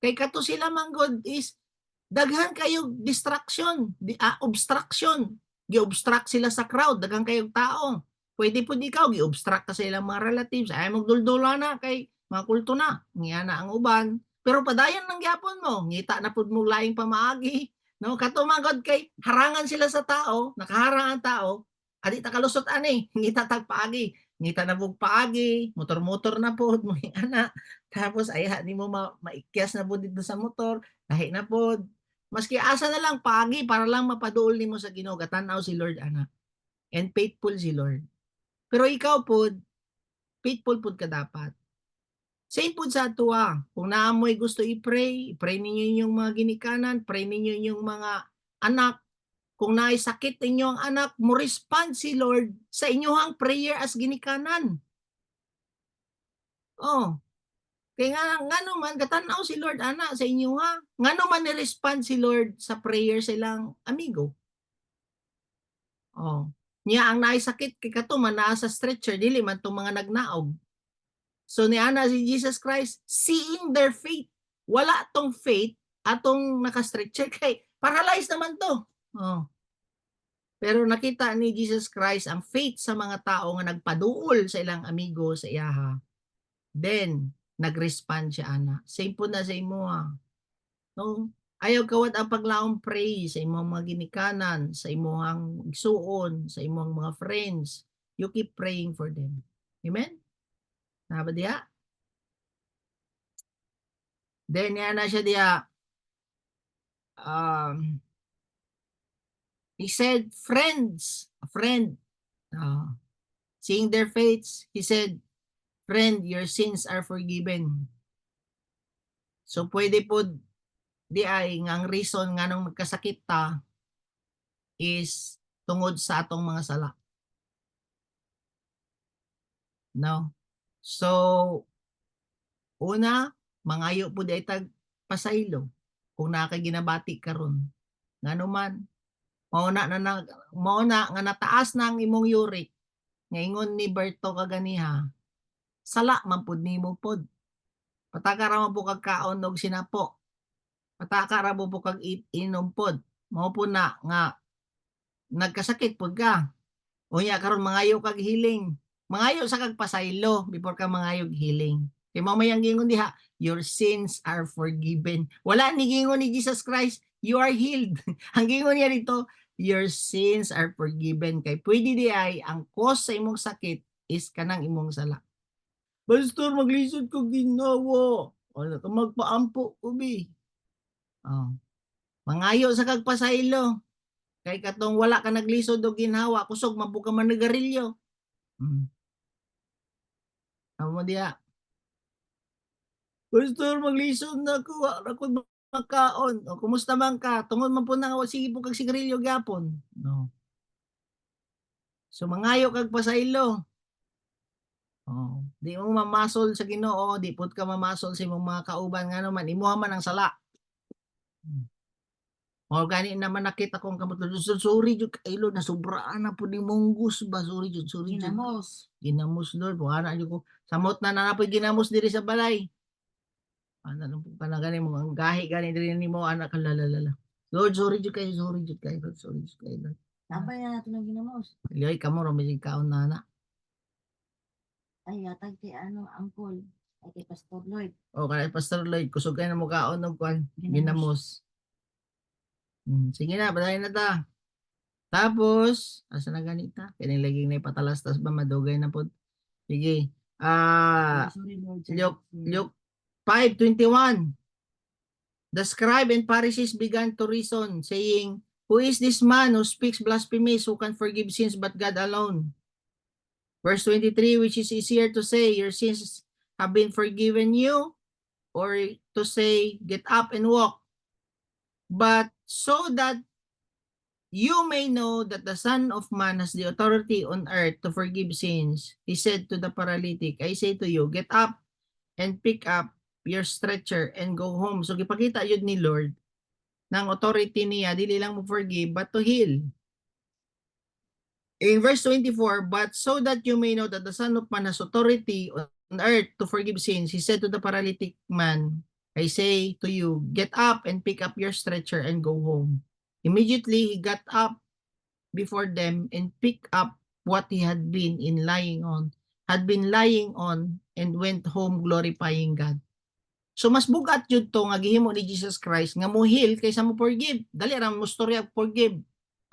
kay kato sila manggod is daghan kayog distraction, obstruction. Gi-obstruct sila sa crowd, daghan kayog tao. Pwede pud ikaw gi-obstruct ka sa ilang mga relatives. Ay magduldula na kay mga kulto na, ngiya na ang uban. Pero padayon nang gyapon mo, ngita na pud mo laing pamaagi. No, kato manggod kay harangan sila sa tao, nakaharang ang tao, adi ta kalusot ani, ngita tag paagi. Ngita na bug paagi, motor-motor na pud mo ana. Tapos ay di mo maikyas na pud dito sa motor, lahi na pud. Maski asa na lang pagi para lang mapaduol nimo sa Ginoo gatan-aw si Lord ana. And faithful si Lord. Pero ikaw pud faithful pud ka dapat. Same pud sa ato kung naamoy gusto i-pray, i-pray ninyo inyong mga ginikanan, pray ninyo inyong mga anak. Kung naay sakit ninyo ang anak, mo respond si Lord sa inyong prayer as ginikanan. Oh, kaya nga naman, katanaw si Lord, ana, sa inyo ha. Nga naman ni-respond si Lord sa prayer silang amigo. Oh. Niya ang naisakit, kay kato man naa sa stretcher, dili man itong mga nagnaog. So ni ana si Jesus Christ, seeing their faith. Wala tong faith atong naka-stretcher, kay paralyzed naman to. Oh. Pero nakita ni Jesus Christ ang faith sa mga tao nga nagpaduol sa ilang amigo sa iyaha. Then, nag-respond siya ana. Same po na sa imo No? Ayaw kawat ang paglaong pray sa imong mga ginikanan, sa imong igsuon, sa imong mga friends. You keep praying for them. Amen? Naba diya? Then, yan na siya diya. He said, friends, a friend. Seeing their faiths, he said, friend, your sins are forgiven. So, pwede po di ay ang reason nga nung magkasakit ta is tungod sa atong mga sala. No? So, una, mangayo po di ay tag pasaylo kung nakaginabati karon. Nga naman, mauna nga nataas na ang imong uric, nga ingon ni Berto kaganiha, sala man pud nimo pod. Pataka ra mo po kagkaon og sinapo. Pataka ra mo po kag inom pod. Mao po na nga nagkasakit pod ka. Unya karon mangayo kag healing. Mangayo sa kag pasaylo before ka mangayo healing. Kay mao may ang gingon diha, your sins are forgiven. Wala ni gingon ni Jesus Christ, you are healed. Ang gingon niya dito, your sins are forgiven. Kay pwede di ay ang cause sa imong sakit is kanang imong sala. Pastor, maglisod ko ginawa. O magpaampo ubi. Oh. Mangayo sa kagpasaylo. Kay katong wala ka naglisod o ginhawa, kusog man po ka manigarilyo. Amo diya. Pastor, maglisod na ko. Ako makaon. O, kumusta man ka? Tungod man po na sige po kag sigarilyo gyapon. No. So mangayo kag pasaylo. Oh, di mo mamasol sa Ginoo, di pud ka mamasol sa imong mga kauban nga naman imuha man ang sala. O gani naman nakita kong kamot sorry jud kailo na sobraan na pud imong gus ba sorry jud ginamos Lord wala jud ko samot na napoy ginamos diri sa balay. Ana lang po kana gani mo ang gahi gani diri nimo anak kalalala. Lord sorry jud kayo Lord sorry jud kayo. Napay na nato ng ginamos. Liay kamo ra mig kaon na. Ay, yatag kay angkol. Ay kay Pastor Lloyd. O kay Pastor Lloyd kusog kay na mo kaon og kwan ginamos. Sige na, padayon na ta. Tapos, asa na ganita? Kaya laging na ipatalastas ba, madugay na po. Sige. Luke 5:21. The scribe and Pharisees began to reason, saying, who is this man who speaks blasphemies, who can forgive sins but God alone? Verse 23, which is easier to say, your sins have been forgiven you, or to say, get up and walk, but so that you may know that the Son of Man has the authority on earth to forgive sins. He said to the paralytic, I say to you, get up and pick up your stretcher and go home. So gipakita yun ni Lord ng authority niya, dili lang mo forgive but to heal. In verse 24, but so that you may know that the Son of Man has authority on earth to forgive sins, he said to the paralytic man, I say to you, get up and pick up your stretcher and go home. Immediately he got up before them and picked up what he had been lying on, and went home glorifying God. So mas bugat jud to nga gihimo ni Jesus Christ nga mo heal kaysa mo forgive. Dali ra mo storya forgive.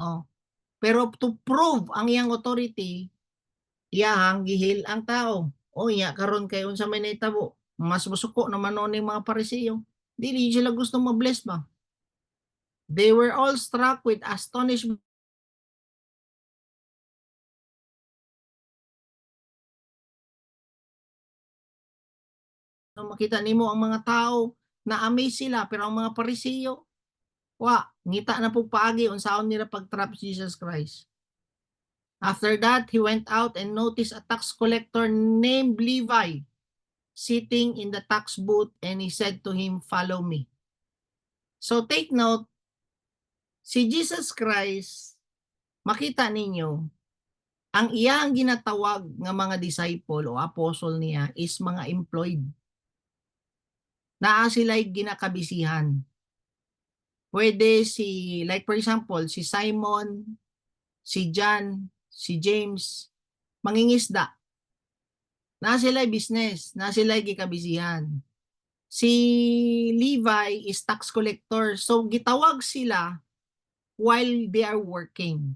Oh. Pero to prove ang iyang authority, iyahang gihil ang tao. O iya karon kay unsa may nahitabo, mas musuko naman noon ng mga Pariseo. Dili sila gusto ma-bless ba? They were all struck with astonishment. Nung makita nimo ang mga tao, na-amaze sila, pero ang mga Pariseo, ngita na po paagi unsaon nila pag-trap Jesus Christ. After that, he went out and noticed a tax collector named Levi sitting in the tax booth, and he said to him, follow me. So take note, si Jesus Christ, makita ninyo, ang iyang ginatawag ng mga disciple o apostle niya is mga employed. Naa sila'y ginakabisihan. Pwede like for example, si Simon, si John, si James, mangingisda. Na sila'y business, na sila'y gikabisihan. Si Levi is tax collector. So gitawag sila while they are working.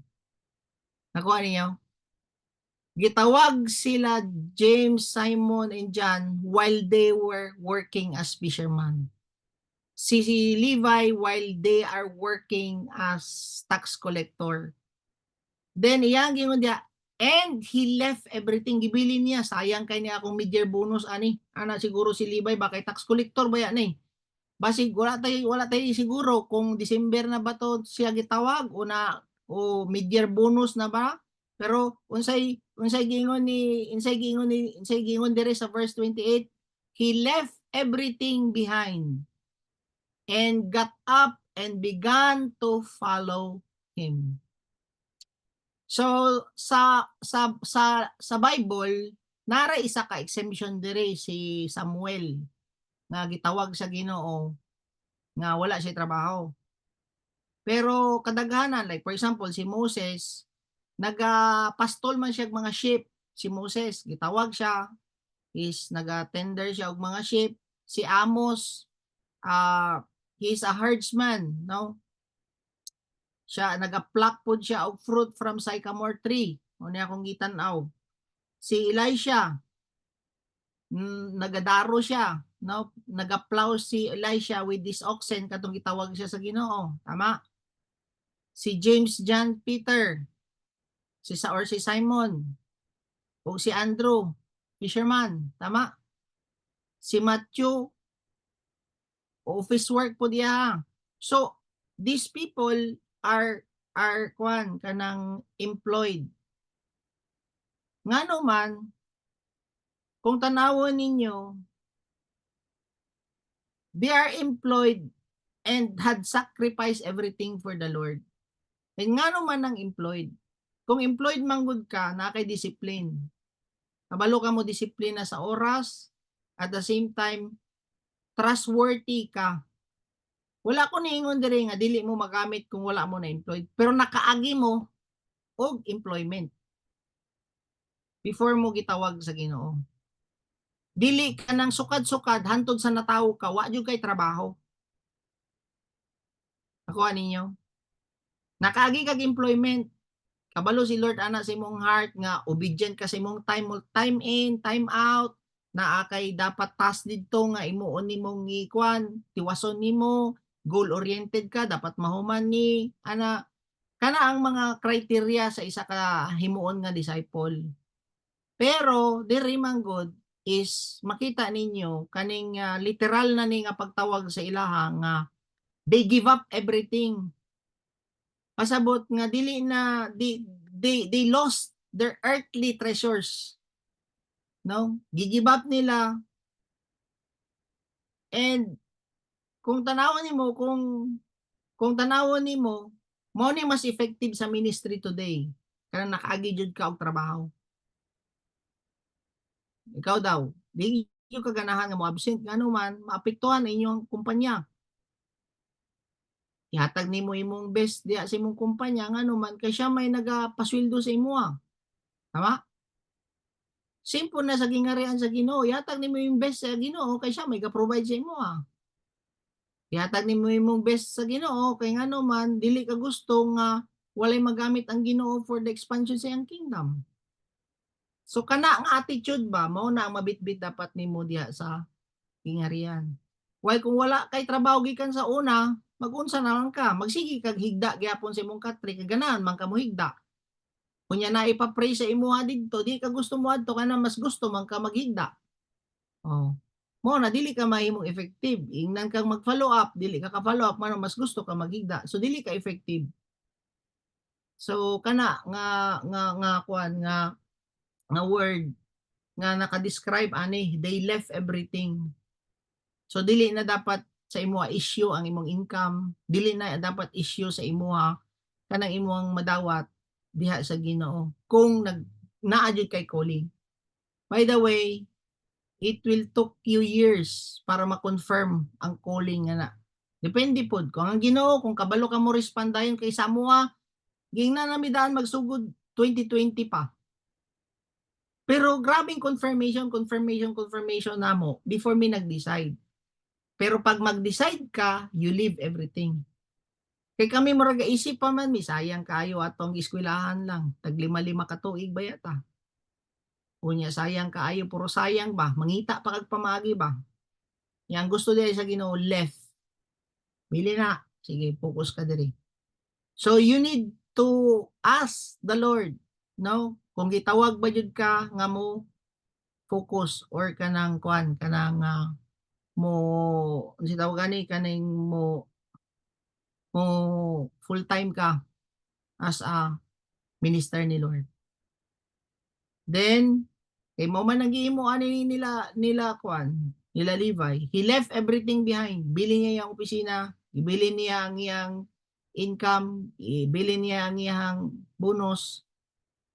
Nakuha niyo? Gitawag sila James, Simon, and John while they were working as fishermen. Si Levi while they are working as tax collector. Then iyang gingon dia, and he left everything. Gibilin niya, sayang kay niya akong mid-year bonus ani. Ana siguro si Levi ba kay tax collector ba yan eh. Basig wala tayo siguro kung December na ba to siya gitawag o mid-year bonus na ba. Pero unsay gingon dire sa verse 28, he left everything behind and got up and began to follow him. So sa Bible, nara isa ka exemption dire si Samuel nga gitawag sa Ginoo nga wala siya trabaho. Pero kadaghanan, like for example si Moses, naga-pastol man siya og mga sheep. Si Moses gitawag siya is naga-tender siya og mga sheep. Si Amos, he is a herdsman, no? Siya naga-pluck pud siya og fruit from sycamore tree. Ano akong gitan-aw. Si Elisha, nagadaro siya, no? Nagaplow si Elisha with this oxen katong gitawag siya sa Ginoo. Tama? Si James, John, Peter, si Simon, o si Andrew, fisherman. Tama? Si Matthew, office work po diya. So, these people are kanang employed. Ngano man, kung tanawon ninyo, they are employed and had sacrificed everything for the Lord. And ngano man ang employed? Kung employed manggod ka, na kay discipline. Kabalo ka mo disiplina sa oras, at the same time, trustworthy ka. Wala ko niingon diri nga dili mo magamit kung wala mo na employed, pero nakaagi mo og employment before mo gitawag sa Ginoo. Dili ka nang sukad-sukad hantod sa natawo ka, wa jud kay trabaho. Nakuha ninyo? Nakaagi kag employment. Kabalo si Lord ana sa imong heart nga obedient ka sa imong time in, time out, naa kay dapat task didto nga imuon nimong tiwason nimo, goal oriented ka, dapat mahuman ni kana ang mga criteria sa isa ka himuon nga disciple. Pero diri man god is makita ninyo kaning literal na ni nga pagtawag sa ilaha nga they give up everything. Pasabot nga dili na they lost their earthly treasures. No? Gi-give up nila. And kung tanawon nimo kung tanawon nimo mao ni mas effective sa ministry today kanang nakaagi jud ka og trabaho. Ikaw daw, di yung kaganahan nga mo absent ngano man maapektuhan ang inyong kumpanya. Ihatag nimo imong best diha sa imong kumpanya ngano man kay siya may nagapasweldo sa imuha. Tama? Simple na sa gingarian sa Ginoo, ihatag nimo yung best sa Ginoo kay siya may ga-provide sa imuha. Ihatag nimo imong best sa Ginoo kay ngano man dili ka gusto nga walay magamit ang Ginoo for the expansion sa iyang kingdom. So kana ang attitude ba mao na ang mabitbit dapat nimo diha sa gingarian. While kung wala kay trabaho gikan sa una, mag-unsa naman ka, magsige kag higda gyapon sa imong country kay ganahan man ka mo higda. Kunya na ipa-pray sa imuha didto, di ka gusto mo adto kana mas gusto man ka maghigda. Oh. Mo na dili ka mahimong effective. Ingnan kang mag-follow up, dili ka ka-follow up man mas gusto ka maghigda. So dili ka effective. So kana nga kuan nga word nga naka-describe ani, they left everything. So dili na dapat sa imuha issue ang imong income, dili na dapat issue sa imuha kanang imong madawat diha sa Ginoo kung naa jud kay calling. By the way, it will took you years para ma-confirm ang calling nga na. Depende pod kung ang Ginoo kung kabalo ka mo respondayon kay Samoa, gingna na midaan magsugod 2020 pa. Pero grabing confirmation namo before me nag-decide. Pero pag mag-decide ka, you leave everything. Kay kami murag isip pa man, mi sayang kayo atong eskwelahan lang. Tag 5 ka tuig ba yata? Unya sayang kaayo, puro sayang ba? Mangita pa kag pamagi ba? Yang gusto diri sa Ginoo left. Bili na. Sige, focus ka diri. So you need to ask the Lord, no? Kung gitawag ba jud ka nga mo focus or kanang kuan kanang mo si tawag gani kaning mo full time ka as a minister ni Lord. Then kay mo man nagihimo ani nila kuan nila Levi, he left everything behind. Bili niya yung opisina, ibili niya ang iyang income, ibili niya ang iyang bonus.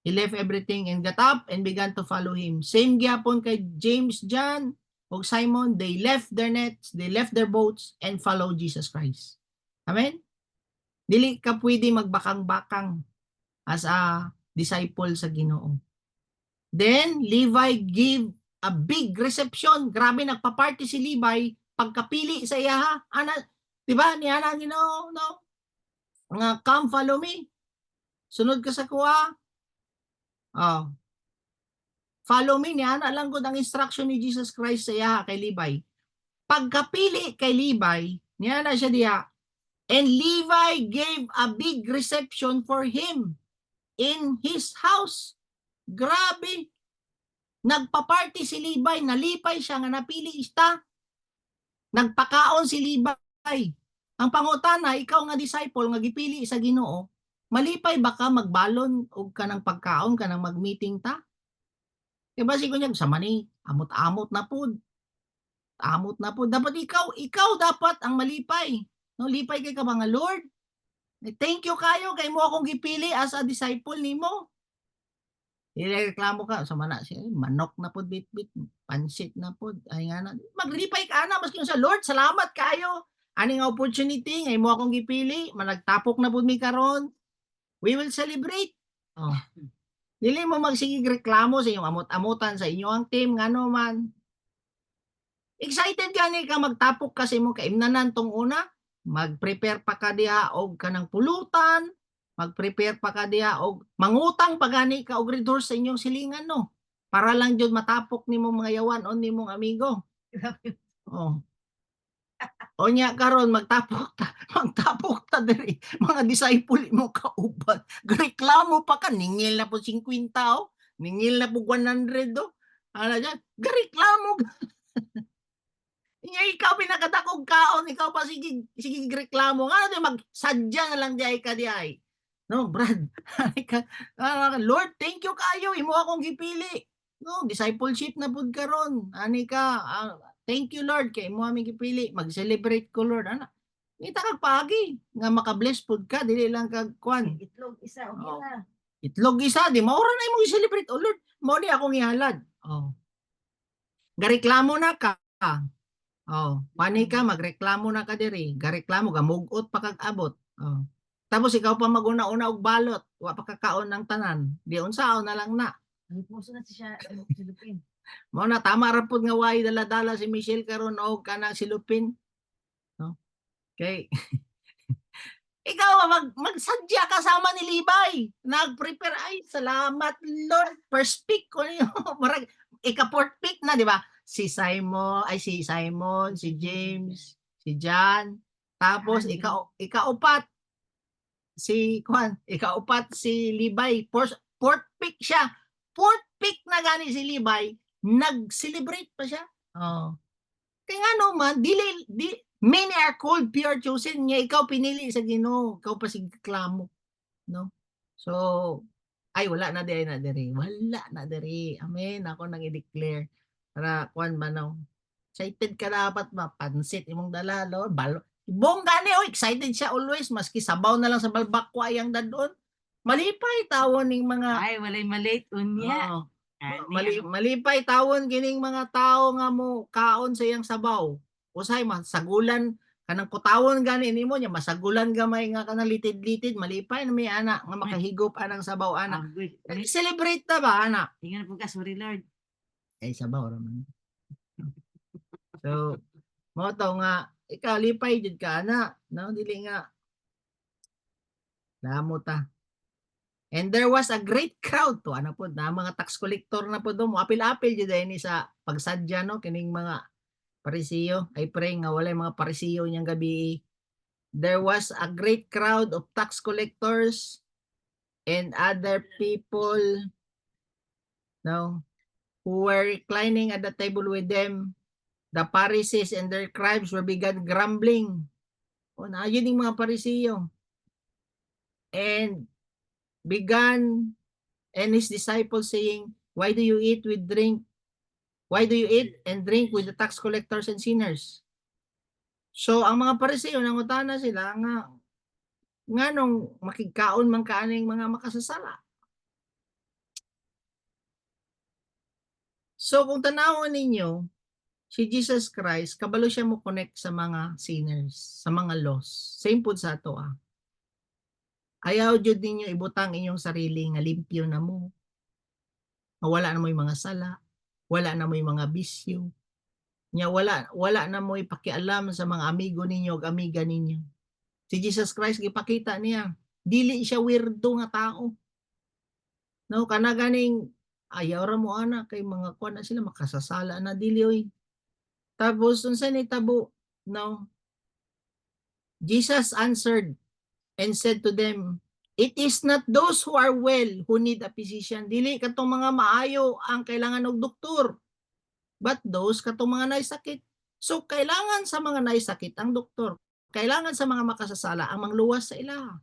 He left everything and got up and began to follow him. Same gyapon kay James, John, o Simon, they left their nets, they left their boats and followed Jesus Christ. Amen? Dili ka pwede magbakang-bakang as a disciple sa Ginoo. Then, Levi give a big reception. Grabe, nagpa-party si Levi pagkapili sa iya. Ana, diba? Ni ana Ginoo, no? Nga, come follow me. Sunod ka sa kuha. Oh. Follow me, ni ana lang gud ang instruction ni Jesus Christ sa iya kay Levi. Pagkapili kay Levi, ni ana siya diha. And Levi gave a big reception for him in his house. Grabe. Nagpa-party si Levi, nalipay siya nga napili ista. Nagpakaon si Levi. Ang pangutana, ikaw nga disciple nga gipili sa Ginoo, malipay ba ka magbalon o kanang pagkaon kanang magmeeting ta? Diba sigo niya sa mani, amot-amot na pod. Amot na pod. Dapat ikaw dapat ang malipay. No, lipay kay ka mga Lord. Thank you kayo kay mo akong gipili as a disciple nimo. Ireklamo ka sa mana siya, manok na pod bit-bit, pansit na pod. Ay nga na, maglipay ka na maski sa Lord, salamat kayo. Aning opportunity ngay mo akong gipili, managtapok na pod mi karon. We will celebrate. Oh. Dili mo magsigig reklamo sa inyong amot-amutan sa inyong team ngano man. Excited gani ka magtapok ka sa imong kaimnanan tong una. Mag-prepare pa ka diha og kanang pulutan, mag-prepare pa ka diha og mangutang pa gani ka og redor sa inyong silingan no. Para lang jud matapok nimo mga yawan o nimong amigo. Oh. Onya karon magtapok ta diri mga disciple mo kauban. Reklamo pa ka ningil na po 50 oh. Ningil na po 100 oh. Ano diyan, gareklamo nya ikaw pinakadakog kaon, ikaw pa sige sige reklamo nga di magsadya na lang di ay ka di ay. No, Brad, Lord, thank you kayo imo akong gipili. No, discipleship na pud karon. Ani ka, thank you Lord kay imo aming gipili. Mag-celebrate ko Lord ana. Ngita kag paagi nga maka-bless pud ka dili lang kag kwan. Itlog isa, okay Oo. na. Itlog isa di maura na imong i-celebrate. Oh Lord, mao ni akong ihalad. Oh. Gareklamo na ka. Oh, pani ka magreklamo na ka diri, gareklamo gamugot pa kag abot. Oh. Tapos ikaw pa maguna-una og balot, wa pa kakaon ng tanan. Di unsaon na lang na. May puso na siya, silupin. Mao na tama ra pud nga way dala-dala si Michelle karon og kanang silupin. No? Kay ikaw magsadya kasama ni Libay. Nag-prepare ay salamat Lord. First pick ko niyo. Marag ika-fourth pick na di ba? Si Simon, si James, si John. Tapos ikaupat si ikaupat si Libay. Fourth pick siya. Fourth pick na gani si Libay, nag-celebrate pa siya. Oh. Kaya nga naman, many are called, few are chosen. Nga ikaw pinili sa Ginoo, ikaw pa si klamo, no? So, ay wala na diri. Wala na diri. Amen. Ako nang i-declare para kuan man no. Excited ka dapat mapansit imong dala, Lord. Bong gani excited siya always maski sabaw na lang sa balbakwa yang dadon. Malipay tawon ning mga Ay, walay malate, unya. Oo. Malipay tawon kining mga tao nga mo kaon sa iyang sabaw. Usay masagulan kanang kutawon gani nimo nya masagulan gamay nga kanang litid-litid malipay na may ana nga makahigop anang sabaw ana. Celebrate ta ba ana? Tingnan po ka, sorry Lord. Ay sabaw ra man. So mo to nga ikaw lipay jud ka ana, no dili nga namo ta. And there was a great crowd to ano po na mga tax collector na po do mo apil-apil jud ni sa pagsadya no kining mga Parisiyo. I pray nga walay mga Parisiyo niyang gabi. There was a great crowd of tax collectors and other people no who were reclining at the table with them. The Pharisees and their scribes were began grumbling. O na yun yung mga Parisiyo. And began and his disciples saying, why do you eat and drink with the tax collectors and sinners? So ang mga Pariseo nangutana sila nga nung makigkaon man kaaning mga makasasala. So kung tanawon ninyo, si Jesus Christ kabalo siya mo connect sa mga sinners, sa mga lost. Same po sa ato Ayaw jud ninyo ibutang inyong sarili nga limpyo na mo. Wala na mo yung mga sala, wala na mo yung mga bisyo. Nya wala na mo ipakialam sa mga amigo ninyo ug amiga ninyo. Si Jesus Christ gipakita niya, dili siya weirdo nga tao. No, kana ganing ayaw ra mo ana kay mga kuan na sila makasasala na dili oy. Tapos unsa ni tabo? No. Jesus answered and said to them, it is not those who are well who need a physician. Dili katong mga maayo ang kailangan og doktor, but those katong mga naisakit. So kailangan sa mga naisakit ang doktor. Kailangan sa mga makasasala ang mangluwas sa ila.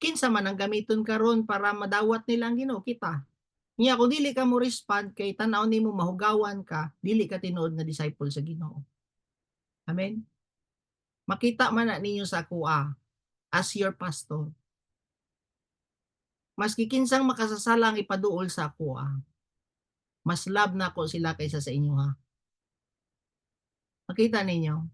Kinsa man ang gamiton karon para madawat nila ang Ginoo kita. Nya kung dili ka mo respond kay tan-aw nimo mahugawan ka, dili ka tinuod nga disciple sa Ginoo. Amen. Makita man na ninyo sa kuha as your pastor. Maski kinsang makasasala ang ipaduol sa ako, mas love na ko sila kaysa sa inyo ha. Makita ninyo,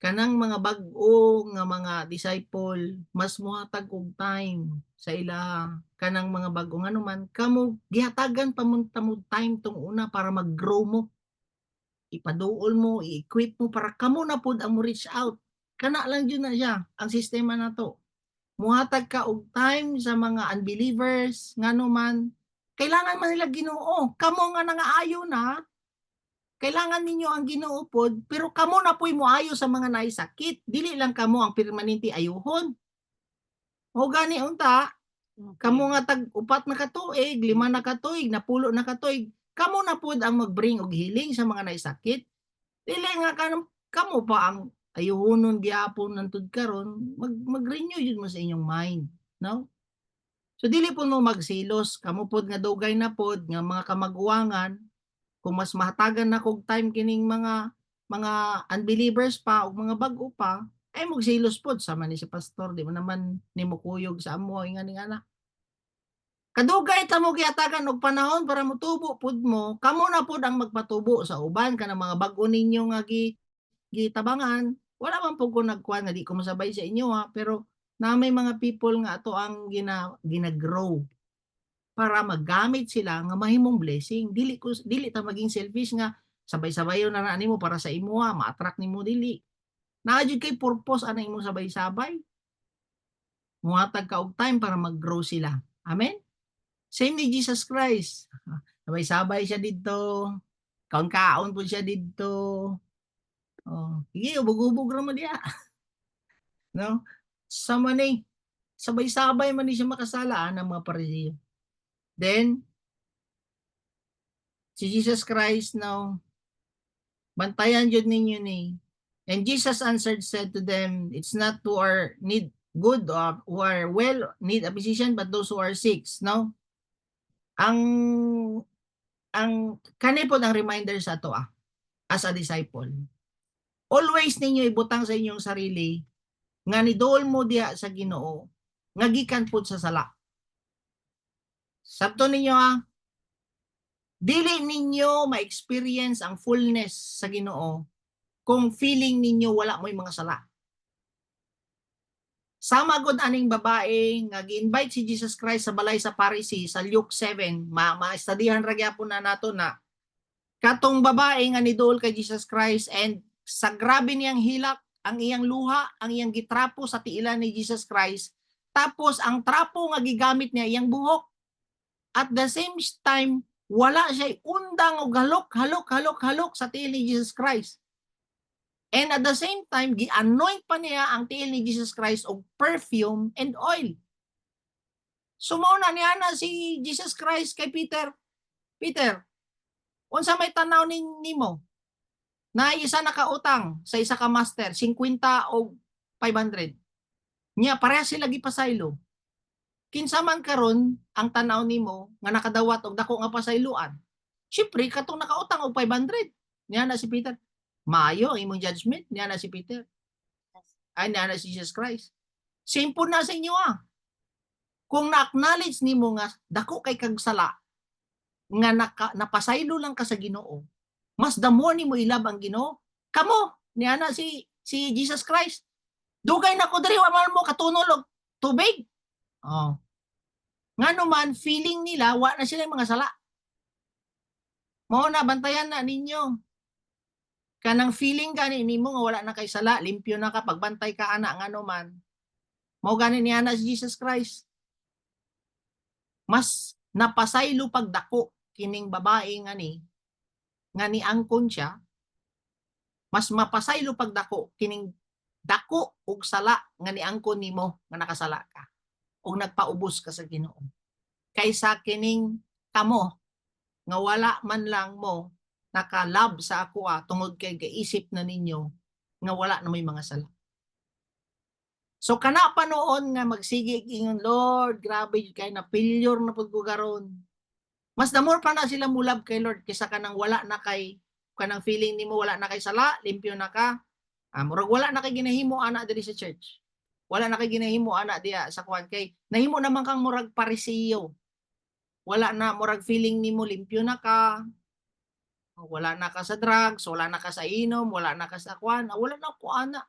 kanang mga bag-o nga mga disciple, mas muhatag og time sa ila. Kanang mga bag-o nga naman, kamo gihatagan pa mo time tong una para mag-grow mo. Ipaduol mo, i-equip mo para kamo na pud ang mo reach out. Kana lang yun na siya, ang sistema na to. Muhatag ka og time sa mga unbelievers ngano man kailangan man nila Ginoo kamo nga nangaayo na kailangan ninyo ang Ginoo pod pero kamo na puy moayo sa mga naisakit dili lang kamo ang permanente ayuhon o gani unta kamo nga tag 4 na katuig 5 na katuig napulo na katuig kamo na pud ang mag-bring og healing sa mga naisakit. Dili nga kamo pa ang ayuhonon gyapon nantud karon, mag-renew jud mo sa inyong mind, no? So dili po mo magsilos, kamo pod nga dugay na pod nga mga kamaguwangan, kung mas mahatagan na kog time kining mga unbelievers pa o mga bag-o pa, ay magsilos pod sama ni si pastor, di mo naman nimo kuyog sa amo ingani ana. Kadugay ta mo gihatagan og panahon para motubo pud mo, kamo na pud ang magpatubo sa uban kanang mga bag-o ninyo nga gitabangan. Wala man pud ko nagkuan nga di ko masabay sa inyo ha, pero na may mga people nga ato ang gina-grow para magamit sila nga mahimong blessing. Dili ta maging selfish nga sabay-sabayon na nimo para sa imo ha, ma-attract nimo dili. Naa jud kay purpose ana imong sabay-sabay. Muhatag ka og time para mag-grow sila. Amen. Same ni Jesus Christ. Sabay-sabay siya didto. Kaon-kaon po siya didto. Oh, sige ubog-ubog ra man diha. No? Sama ni sabay-sabay man ni siya makasala ang mga Pariseo. Then si Jesus Christ now bantayan jud ninyo ni. And Jesus answered said to them, it's not to our need good or who are well need a physician but those who are sick, no? Ang kani po ang reminder sa ato as a disciple. Always ninyo ibutang sa inyong sarili nga niduol mo diha sa Ginoo nga gikan pud sa sala. Sabto ninyo dili ninyo ma-experience ang fullness sa Ginoo kung feeling ninyo wala mo'y mga sala. Sama gud aning babae nga gi-invite si Jesus Christ sa balay sa Pharisee sa Luke 7, ma-studihan ra gyapon na nato na katong babae nga niduol kay Jesus Christ and sa grabe niyang hilak, ang iyang luha, ang iyang gitrapo sa tiilan ni Jesus Christ, tapos ang trapo nga gigamit niya iyang buhok. At the same time, wala siya undang og halok sa tiil ni Jesus Christ. And at the same time, gi-anoint pa niya ang tiil ni Jesus Christ og perfume and oil. Sumuna niya na si Jesus Christ kay Peter. Peter, unsa may tanaw nimo? Na isa nakautang sa isa ka master, 50 o 500. Nya pareha sila gipasaylo. Kinsa man karon ang tanaw nimo nga nakadawat og dako nga pasayloan? Siyempre katong nakautang og 500. Niya na si Peter. Maayo ang imong judgment, niya na si Peter. Ay niya na si Jesus Christ. Simple na sa inyo Kung na-acknowledge nimo nga dako kay kag sala nga napasaylo lang ka sa Ginoo, mas damo nimo ilab ang Ginoo. Kamo niya na si Jesus Christ. Dugay na ko diri wa man mo katunol og tubig. Oh. Ngano man feeling nila wa na sila mga sala. Mao na bantayan na ninyo. Kanang feeling gani nimo nga wala na kay sala, limpyo na ka pagbantay ka ana ngano man. Mao gani niya na si Jesus Christ. Mas napasaylo pagdako kining babae nga ni angkon siya. Mas mapasaylo pagdako kining dako og sala nga ni angkon nimo nga nakasala ka o nagpaubos ka sa Ginoo kaysa kining kamo nga wala man lang mo nakalab sa ako tungod kay gaisip na ninyo nga wala na may mga sala. So kana pa noon nga magsige ingon, Lord, grabe kay na failure na pud ko karon. Mas damor pa na sila mulab kay Lord kaysa kanang wala na kay kanang feeling nimo wala na kay sala, limpyo na ka. Murag wala na kay ginahimo ana diri sa church. Wala na kay ginahimo ana diya sa kuan kay nahimo naman kang murag Pariseo. Wala na murag feeling nimo limpyo na ka. Wala na ka sa drugs, wala na ka sa inom, wala na ka sa kuan, wala na ko ana.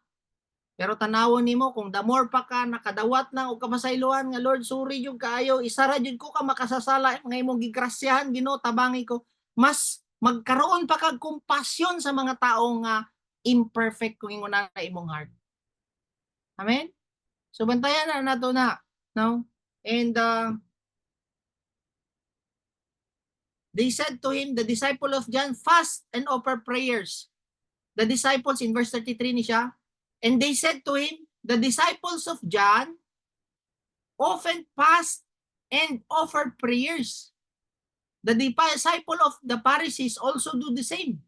Pero tanawon nimo kung the more pa ka nakadawat na og kamasayloan nga Lord sorry jud kaayo, isara jud ko ka makasasala nga imong gigrasyahan Ginoo tabangi ko. Mas magkaroon pa kag kompasyon sa mga tao nga imperfect kung ingon na imong heart. Amen? So bantayan na nato na, no? And they said to him, the disciple of John, fast and offer prayers. The disciples in verse 33 ni siya, and they said to him, the disciples of John often fast and offer prayers. The disciple of the Pharisees also do the same.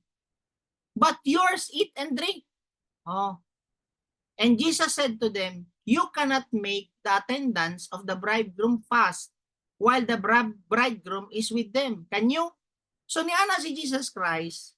But yours eat and drink. Oh. And Jesus said to them, you cannot make the attendants of the bridegroom fast while the bridegroom is with them. Can you? So niana si Jesus Christ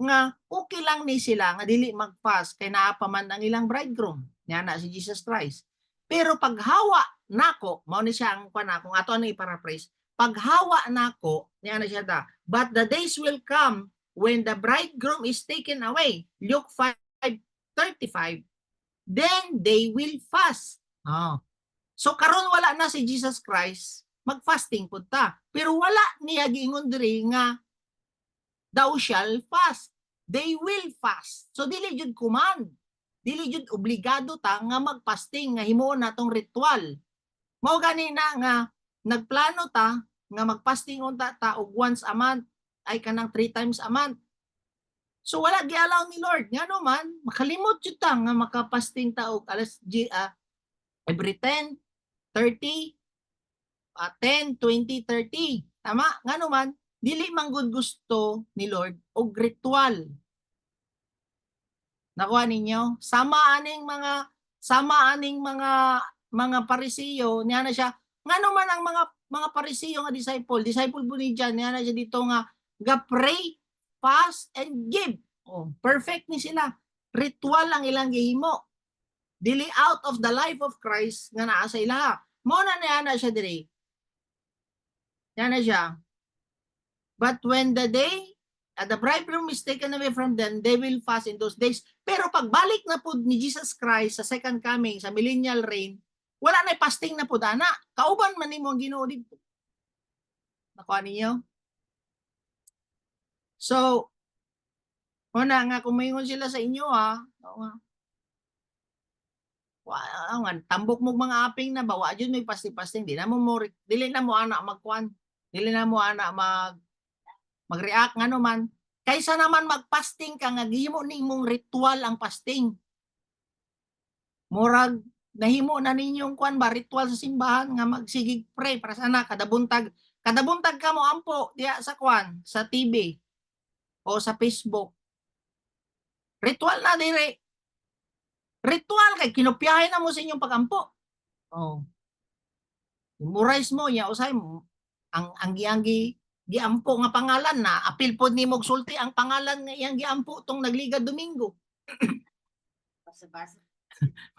nga okay lang ni sila nga dili mag-fast kay naa pa man ang ilang bridegroom. Niana si Jesus Christ. Pero paghawa nako, mao ni siya ang kuan kung ato ani paraphrase. Paghawa nako, niana siya ta. But the days will come when the bridegroom is taken away. Luke 5:35. Then they will fast. Oh. So karon wala na si Jesus Christ, mag-fasting pud ta. Pero wala niya giingon diri nga thou shall fast. They will fast. So dili jud command. Dili jud obligado ta nga mag-fasting nga himuon natong ritual. Mao gani na nga nagplano ta nga mag-fasting unta ta og once a month ay kanang 3 times a month. So wala gialaw ni Lord. Ngano man makalimot jud ta nga makapasting ta og every 10, 30, 10, 20, 30. Tama? Ngano man dili man gud gusto ni Lord og ritual. Nakuha ninyo? Sama aning mga Parisiyo, niya na siya. Ngano man ang mga Parisiyo nga disciple po ni John, niya na siya dito nga pray, fast and give. Oh, perfect ni sila. Ritual ang ilang gihimo. Dili out of the life of Christ nga naa sa ila. Mo na niya na siya diri. Niya na siya. But when the bridegroom is taken away from them, they will fast in those days. Pero pagbalik na po ni Jesus Christ sa second coming, sa millennial reign, wala na fasting na po dana. Kauban man nimo ang Ginoo dito. Nakuha ninyo? So, una nga, kung mayingon sila sa inyo tambok mo mga aping na bawa dyan may pasting-pasting, dili na mo anak magkuan, dili na mo anak mag-react nga naman. Kaysa naman mag-fasting ka nga gihimo nimong ritual ang fasting. Murag nahimo na ninyong kuan ba ritual sa simbahan nga magsigig pray para sa anak kada buntag ka mo ampo diya sa kuan sa TV o sa Facebook. Ritual na dire. Ritual kay kinopyahin na mo sa inyong pagampo. Oh. Memorize mo ya usay mo ang giampo nga pangalan na apil pod nimo sulti ang pangalan nga iyang giampo tong nagliga Domingo. Basa-basa.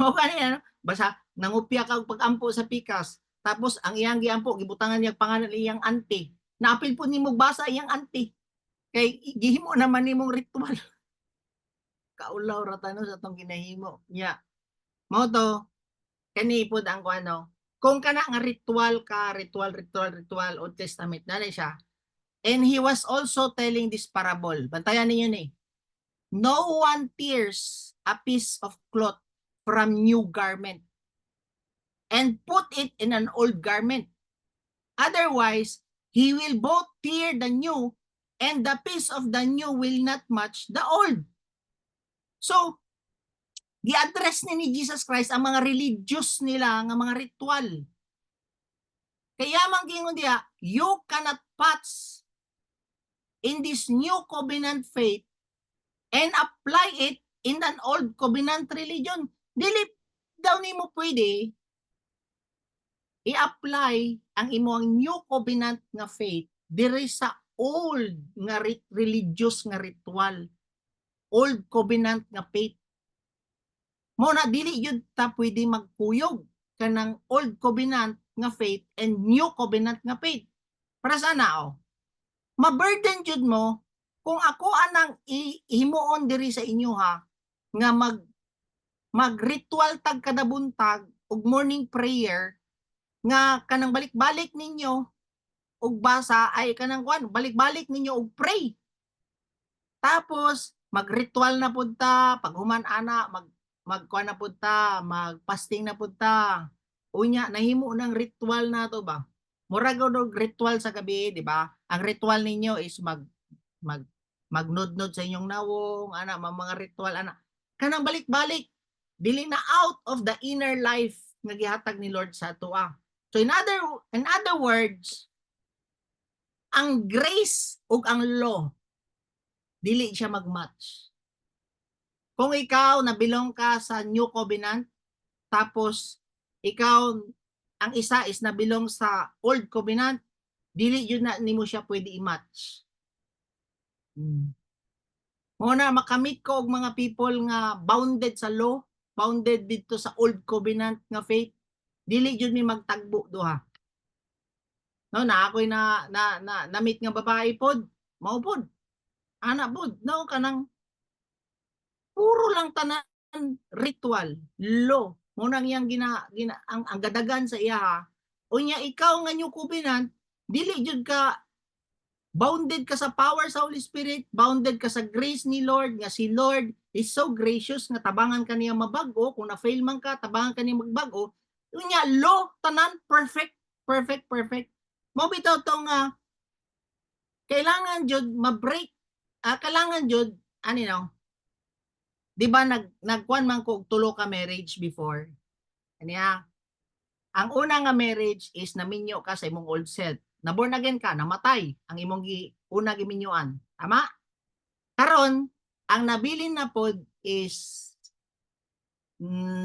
O kanina basa nangupya ka og pagampo sa pikas tapos ang iyang giampo gibutangan niya pangalan iyang auntie. Naapil pod nimo basa iyang auntie. Kay gihimo naman nimong ritual. Kaulaw ra tano sa tong ginahimo nya. Mao to kani pod ang kuano. Kung kana nga ritual Old Testament na siya. And he was also telling this parable. Bantayan ninyo ni. No one tears a piece of cloth from new garment and put it in an old garment. Otherwise, he will both tear the new and the piece of the new will not match the old. So, gi-address ni Jesus Christ ang mga religious nila nga mga ritual. Kaya man gingon diya, you cannot patch in this new covenant faith and apply it in an old covenant religion. Dili daw nimo pwede i-apply ang imong new covenant nga faith diri sa old nga religious nga ritual. Old covenant nga faith. Mo na dili yun ta pwede magkuyog kanang old covenant nga faith and new covenant nga faith. Para sana ma-burden jud mo kung ako anang himuon diri sa inyo nga mag-ritual tag kada buntag og morning prayer nga kanang balik-balik ninyo og basa ay kanang kuan balik-balik ninyo og pray. Tapos mag-ritual na pud ta pag human ana magkuan na pud ta mag-fasting na pud ta. Unya nahimo ng ritual nato ba? Mura og ritual sa gabi, di ba? Ang ritual ninyo is magnudnod sa inyong nawong, mga ritual, kanang balik-balik. Dili na out of the inner life nga gihatag ni Lord sa ato. So in other words, ang grace ug ang law dili siya mag-match. Kung ikaw nabilong ka sa New Covenant, tapos ikaw ang isa is nabilong sa Old Covenant, dili yun na nimo siya pwede i-match. Muna makamit ko og mga people nga bounded sa law, bounded dito sa Old Covenant nga faith, dili jud mi magtagbo duha. No, na ako'y na-meet nga babae pod, mao pod. Ana pod, no kanang puro lang tanan ritual, law. Mo nang iyang ang gadagan sa iya ha. Unya ikaw nga New Covenant, dili jud ka bounded ka sa power sa Holy Spirit, bounded ka sa grace ni Lord, nga si Lord is so gracious nga tabangan ka niya mabago, kung na-fail man ka, tabangan ka niya magbago. Unya law tanan perfect. Mo bitaw to nga kailangan jud ma-break, kailangan jud ano no. Di ba nagkuan man ko tulo ka marriage before. Aniya. Ang una nga marriage is naminyo ka sa imong old self. Na born again ka, namatay ang imong una giminyoan. Tama? Karon, ang nabilin na pod is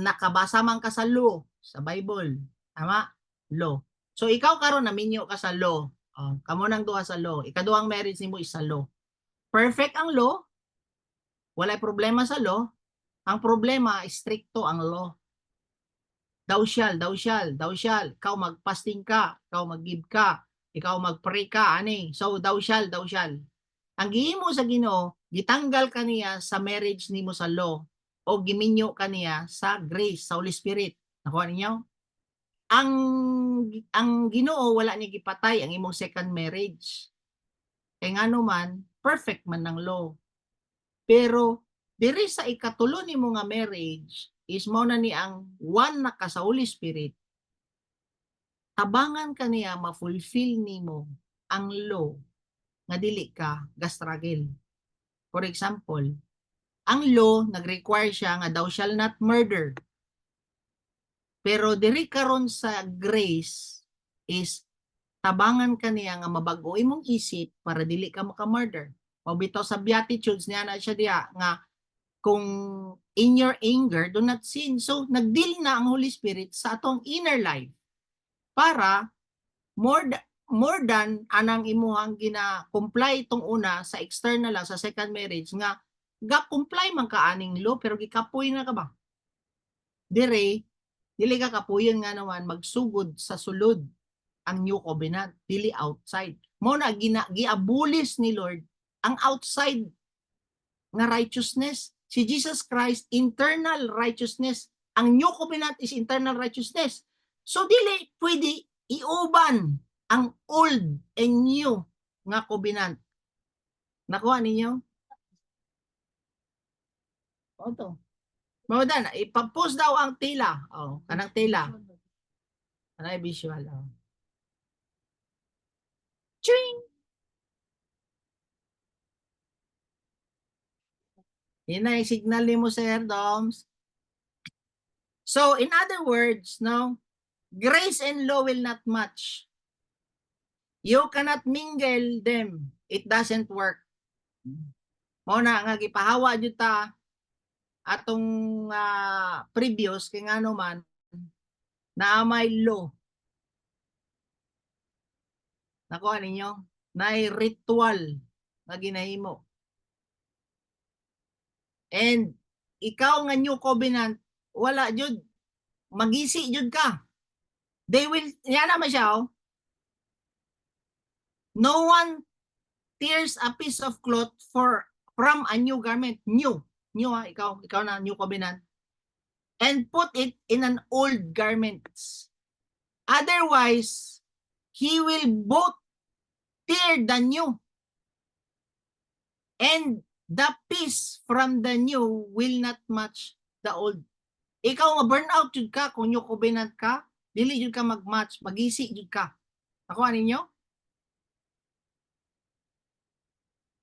nakabasa man ka sa law, sa Bible. Tama? Law. So ikaw karon naminyo ka sa law. Kamo nang duha sa law. Ikaduhang marriage nimo is sa law. Perfect ang law. Walay problema sa law. Ang problema, stricto ang law. Thou shall. Ikaw magpasting ka, ikaw mag-give ka, ikaw mag-pray ka, ani. So thou shall. Ang gihimo sa Ginoo, gitanggal kaniya sa marriage nimo sa law o giminyo kaniya sa grace, sa Holy Spirit. Nakuha ninyo? Ang Ginoo wala ni gipatay ang imong second marriage. Kay ngano man, perfect man ng law. Pero diri sa ikatulo nimo nga marriage is mao na ni ang one na ka sa Holy Spirit. Tabangan kaniya ma-fulfill nimo ang law nga dili ka ga-struggle. For example, ang law nag-require siya nga thou shall not murder. Pero diri karon sa grace is tabangan kaniya nga mabago imong isip para dili ka maka-murder. Mabitaw sa Beatitudes niya na siya diya nga kung in your anger, do not sin. So, nag-deal na ang Holy Spirit sa atong inner life para more than anang imuhang gina-comply itong una sa external lang, sa second marriage, nga ga-comply man ka aning law, pero gikapoy na ka ba? Dili ka kapuyon nga naman magsugod sa sulod ang New Covenant, dili outside. Mo na gi-abolish ni Lord ang outside nga righteousness. Si Jesus Christ, internal righteousness. Ang New Covenant is internal righteousness. So, dili pwede iuban ang old and new nga covenant. Nakuha ninyo? O to. Mawada, ipapost daw ang tela. Kanang tela. Kanang visual. Ching! Yan na yung signal ni mo, Sir Doms. So, in other words, no, grace and law will not match. You cannot mingle them. It doesn't work. Muna nga gipahawa jud ta atong previous kay ngano man na may law. Nakuha ninyo? Na ritual na ginahimo. And ikaw nga New Covenant, wala jud, magisi jud ka. They will, yan naman siya, no one tears a piece of cloth from a new garment. New ikaw na New Covenant. And put it in an old garment. Otherwise, he will both tear the new and the piece from the new will not match the old. Ikaw nga burnout jud ka kung New Covenant ka, dili jud ka mag-match, magisi jud ka. Nakuha ninyo?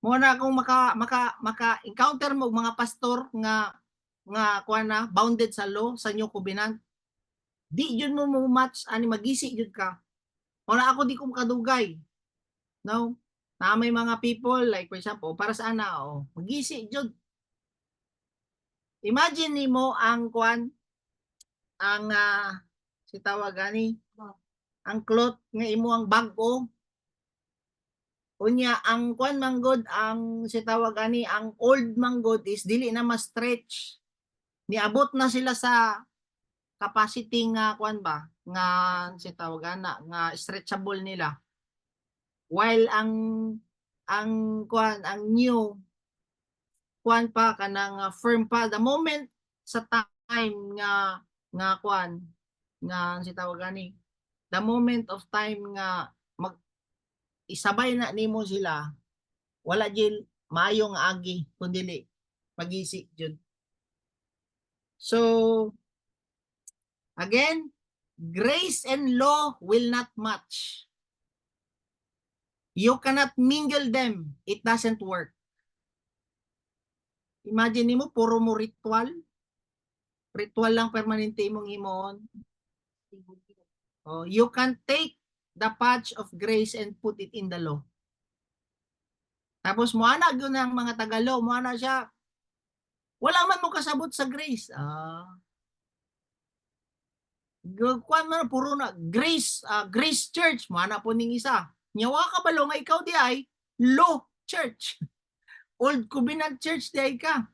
Muna kung maka-encounter mo mga pastor nga kuha na bounded sa law sa New Covenant, di jud mo match ani magisi jud ka. Muna ako di ko makadugay. No? Na may mga people like for example para sa ana magisi jud. Imagine nimo ang kwan ang si tawag ani ang cloth nga imo ang bag-o. Unya ang kwan manggod ang si tawag ani ang old manggod is dili na ma-stretch. Niabot na sila sa capacity nga kwan ba nga si tawag ana nga stretchable nila. While ang kwan ang new kwan pa kanang firm pa the moment sa time nga kwan nga si tawag ani the moment of time nga mag isabay na nimo sila wala jud maayo nga agi kundi magisi jud. So again, grace and law will not match. You cannot mingle them. It doesn't work. Imagine mo puro mo ritual. Ritual lang permanente imong himon. Oh, you can take the patch of grace and put it in the law. Tapos mo ana gyud ang mga Tagalo, mo ana siya. Wala man mo kasabot sa grace. Kuan man puro na grace, Grace Church, mo ana po ning isa. Nyawa ka balo nga ikaw di ay law church. Old Covenant Church di ay ka.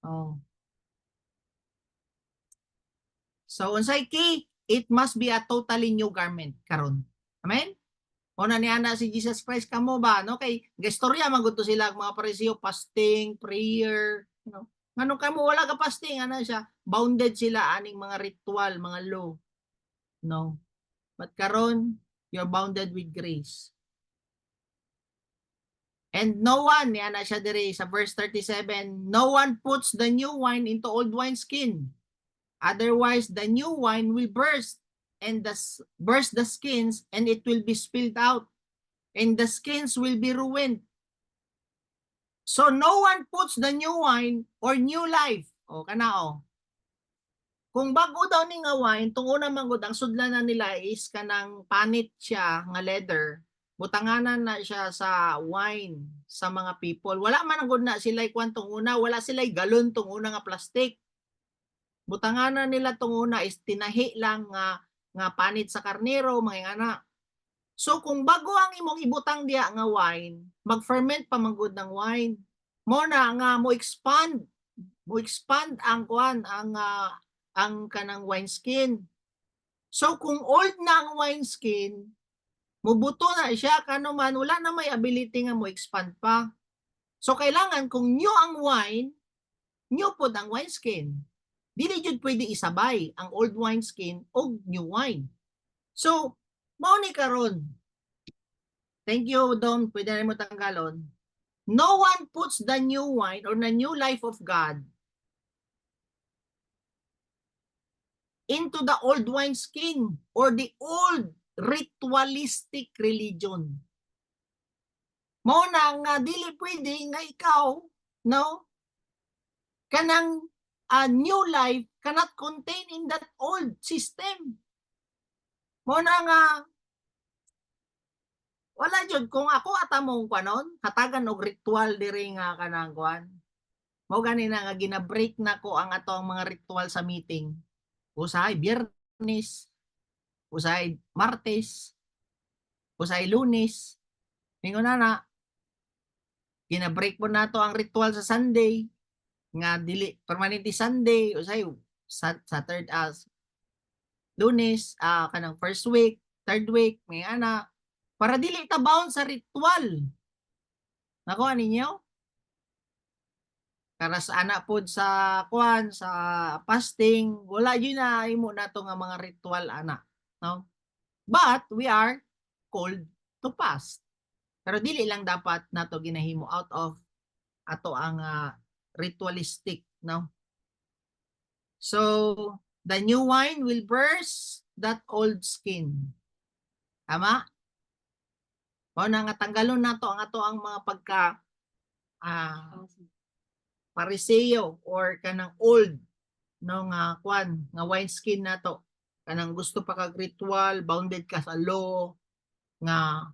Oh. So unsay key? It must be a totally new garment karon. Amen? Una ni ana si Jesus Christ kamo ba no kay gastorya magud to sila mga Pariseo fasting, prayer, you know. Ngano kamo wala ka fasting ana siya bounded sila aning mga ritual, mga law. No. But karon you're bounded with grace. And no one, yan na siya diri sa verse 37, no one puts the new wine into old wineskin. Otherwise, the new wine will burst the skins and it will be spilled out and the skins will be ruined. So no one puts the new wine or new life. O kana. Kung bago daw ni nga wine, tung una manggod ang sudlanan nila is kanang panit siya nga leather. Butanganan na siya sa wine sa mga people. Wala man ang na sila kwantong una, wala sila galon tong una nga plastic. Butanganan nila tong una is tinahi lang nga panit sa karnero, mga ana. So kung bago ang imong ibutang diya nga wine, mag-ferment pa manggod ng wine. Mo na nga mo expand ang kwan ang kanang wineskin. So kung old na ang wineskin, mubuto na siya kano man wala na may ability nga mo expand pa. So kailangan kung new ang wine, new pod ang wineskin. Dili jud pwede isabay ang old wineskin og new wine. So mao ni karon. Thank you Don, pwede na mo tanggalon. No one puts the new wine or the new life of God into the old wineskin or the old ritualistic religion. Mao na nga dili pwede nga ikaw, no? Kanang new life cannot contain in that old system. Mao na nga wala jud kung ako atamong kanon, hatagan og ritual diri nga kanang kuan. Mao gani na nga gina-break nako ang atong mga ritual sa meeting. Usahay Biyernes, usahay Martes, usahay Lunes. Mingon na gina-break po nato ang ritual sa Sunday nga dili permanente Sunday usahay sa third Lunes kanang first week, third week, may ana para dili ta bound sa ritual. Nakuha ninyo? Para sa ana pod sa kuan sa fasting, wala yun na imo nato nga mga ritual ana, no? But we are called to fast. Pero dili lang dapat nato ginahimo out of ato ang ritualistic, no? So the new wine will burst that old skin. Tama? Mao na nga tanggalon nato ang ato ang mga pagka Pariseo or kanang old no nga kwan nga wineskin nato kanang gusto pa kag ritual bounded ka sa law nga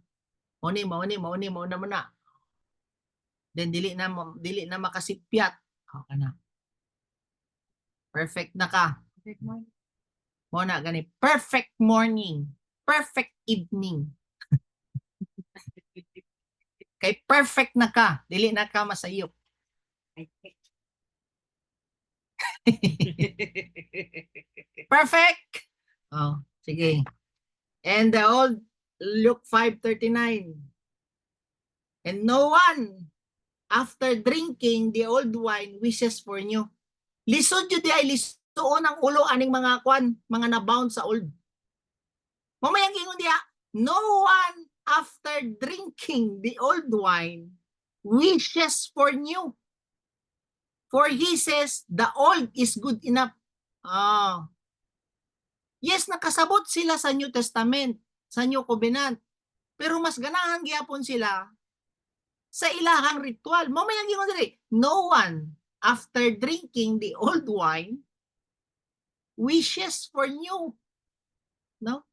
Mauna mo na. Then dili na makasipyat. Okay na. Perfect na ka. Mo na gani. Perfect morning. Perfect evening. Kay perfect na ka. Dili na ka masayop. Perfect. Oh, sige. And the old Luke 5:39. And no one after drinking the old wine wishes for new. Lisod jud di ay lisuon ang ulo aning mga kwan, mga nabound sa old. Mamayang ingon diha, no one after drinking the old wine wishes for new. For he says, the old is good enough. Ah. Yes, nakasabot sila sa New Testament, sa New Covenant. Pero mas ganahan gyapon sila sa ilahang ritual. Mamayang ingon diri, no one after drinking the old wine wishes for new. No?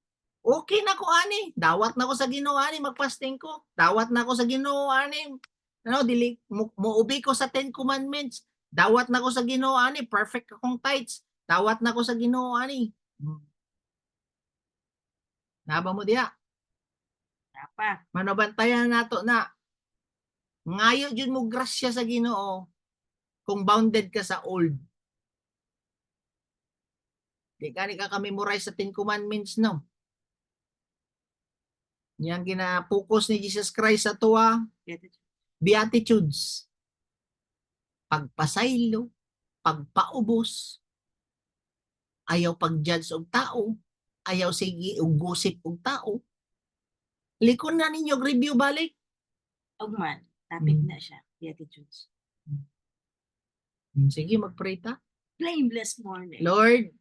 Okay na ko ani, dawat na ko sa Ginoo ani magpasting ko. Dawat na ko sa Ginoo ani. No, dili muubi ko sa 10 commandments. Dawat na ko sa Ginoo ani, perfect akong tithes. Dawat na ko sa Ginoo ani. Naba mo diha. Apa? Manabantayan nato na ngayo jud mo grasya sa Ginoo kung bounded ka sa old. Di ka memorize sa 10 commandments, no? Yang gina-focus ni Jesus Christ sa tuwa, Beatitudes. Pagpasaylo, pagpaubos, ayaw pag-judge og tao, ayaw sige og gusip og tao. Likon na ninyo review balik. Ogman, topic na siya. Beatitudes. Sige, mag-pray ta. Blameless morning. Lord,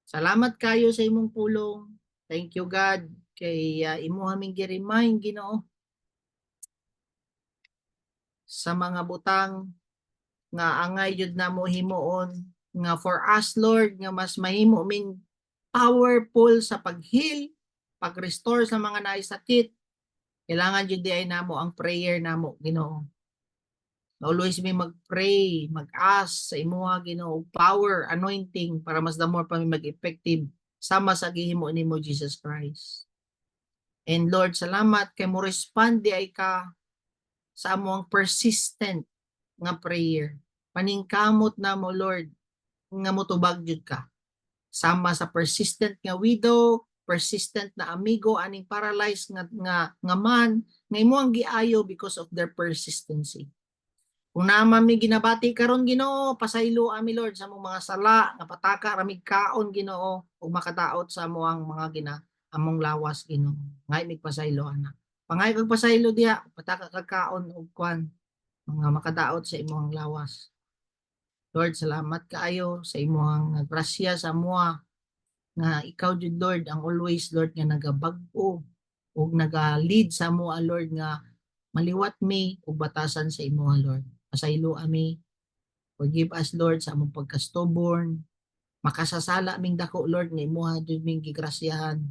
salamat kayo sa imong pulong. Thank you, God, kay imo haming gi-remind, Ginoo, sa mga butang nga angay jud namo himuon nga for us, Lord, nga mas mahimo ming powerful sa pag-heal, pag-restore sa mga naisakit. Kailangan jud di ay namo ang prayer namo, Ginoo. Always may mag-pray, mag-ask sa imuha, Ginoo, power, anointing para mas the more pa mi mag-effective sama sa gihimo nimo Jesus Christ. And Lord, salamat kay mo respond di ay ka sa among persistent nga prayer. Paningkamot na mo, Lord, nga motubag jud ka. Sama sa persistent nga widow, persistent na amigo aning paralyzed nga man nga imuang giayo because of their persistency. Kung naman mi ginabati karon, Ginoo, pasaylo ami, Lord, sa among mga sala nga pataka ramig kaon, Ginoo, ug makadaot sa among mga among lawas, Ginoo. Ngay migpasaylo ana. Pangay kag pasaylo diha, pataka kag kaon ug kwan mga makadaot sa imong lawas. Lord, salamat kaayo sa imong grasya sa amoa nga ikaw jud, Lord, ang always, Lord, nga nagabag-o ug naga-lead sa amoa, Lord, nga maliwat mi ug batasan sa imuha, Lord. Pasaylo ami. Forgive us, Lord, sa among pagka-stubborn. Makasasala ming dako, Lord, nga imuha jud ming gigrasyahan.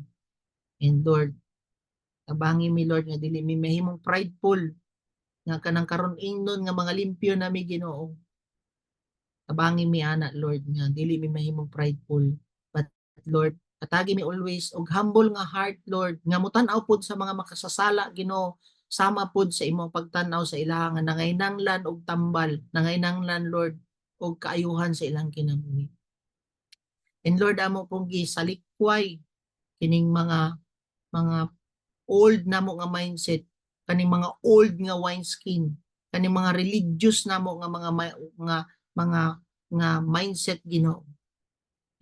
And Lord, tabangi mi, Lord, nga dili mi mahimong prideful nga kanang karon ingnon nga mga limpyo na mi, Ginoo. Tabangi mi ana, Lord, nga dili mi mahimong prideful. But Lord, patagi mi always og humble nga heart, Lord, nga mutan-aw pod sa mga makasasala, Ginoo. Sama pod sa imong pagtanaw sa ilaha nga nangaynanglan og tambal, nangaynanglan, Lord, og kaayuhan sa ilang kinabuhi. And Lord, amo pong gisalikway kining mga old namo nga mindset, kaning mga old nga wineskin, kaning mga religious namo nga mga mindset, Ginoo.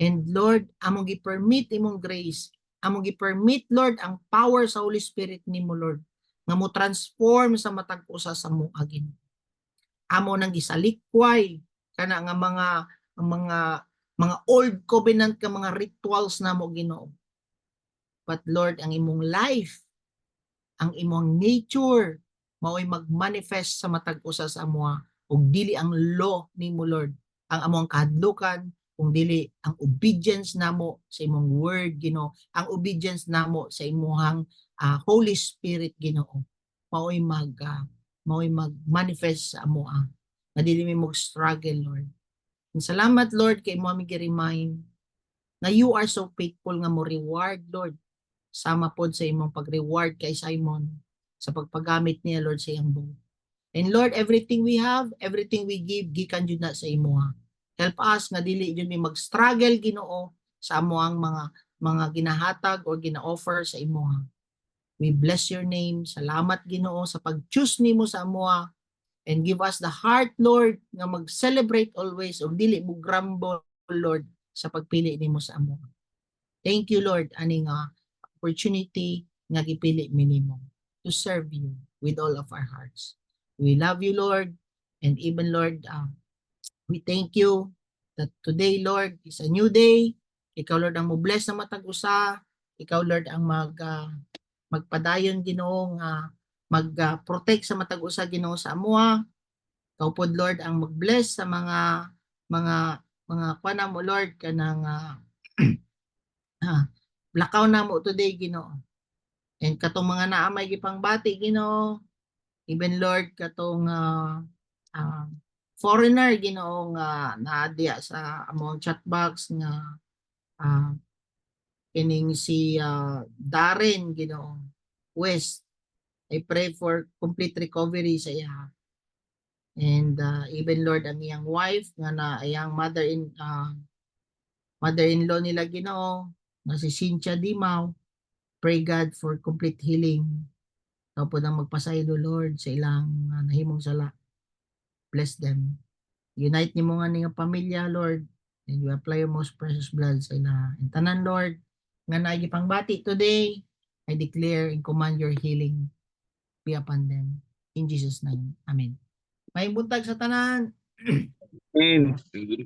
And Lord, among gi-permit imong grace, among gi-permit, Lord, ang power sa Holy Spirit nimo, Lord, nga mo transform sa matag usa sa mo agin. Amo nang gisalikway kana nga mga old covenant ka mga rituals namo, Ginoo. But Lord, ang imong life, ang imong nature mao'y mag-manifest sa matag usa sa amoa, ug dili ang law nimo, Lord, ang among kahadlukan, kung dili ang obedience namo sa imong word, Ginoo, ang obedience namo sa imong Holy Spirit Ginoo mao'y mag-manifest sa amo nga dili mi mag-struggle, Lord. And salamat, Lord, kay mo mi gi-remind na you are so faithful nga mo reward, Lord. Sama pod sa imong pag-reward kay Simon sa pagpagamit niya, Lord, sa iyang buo. And Lord, everything we have, everything we give, gikan jud na sa imo. Help us nga dili jud mi mag-struggle, Ginoo, sa amo ang mga ginahatag o gina-offer sa imo. We bless your name. Salamat, Ginoo, sa pag-choose nimo sa amo and give us the heart, Lord, nga mag-celebrate always o dili mo grumble, Lord, sa pagpili nimo sa amo. Thank you, Lord, ani nga opportunity nga gipili mi nimo to serve you with all of our hearts. We love you, Lord, and even, Lord, we thank you that today, Lord, is a new day. Ikaw, Lord, ang mo-bless na matag usa. Ikaw, Lord, ang magpadayon, Ginoo, nga mag-protect sa matag usa, Ginoo, sa amuha. Ikaw pod, Lord, ang mag-bless sa mga kuana mo, Lord, kanang lakaw na mo today, Ginoo. And katong mga naamay gipangbati, Ginoo, even, Lord, katong foreigner, Ginoo, nga naadya sa among chat box nga kining si Darren, Ginoo, West. I pray for complete recovery sa iya. And even, Lord, ang iyang wife nga na iyang mother-in-law nila, Ginoo, na si Cynthia Dimaw, pray God for complete healing. Ikaw po nang magpasaylo, Lord, sa ilang nahimong sala. Bless them. Unite niyo nga nga pamilya, Lord, and you apply your most precious blood sa ila. And tanan, Lord, nga naigipangbati today, I declare and command your healing be upon them. In Jesus' name. Amen. May buntag sa tanan. Amen. Ang buntag.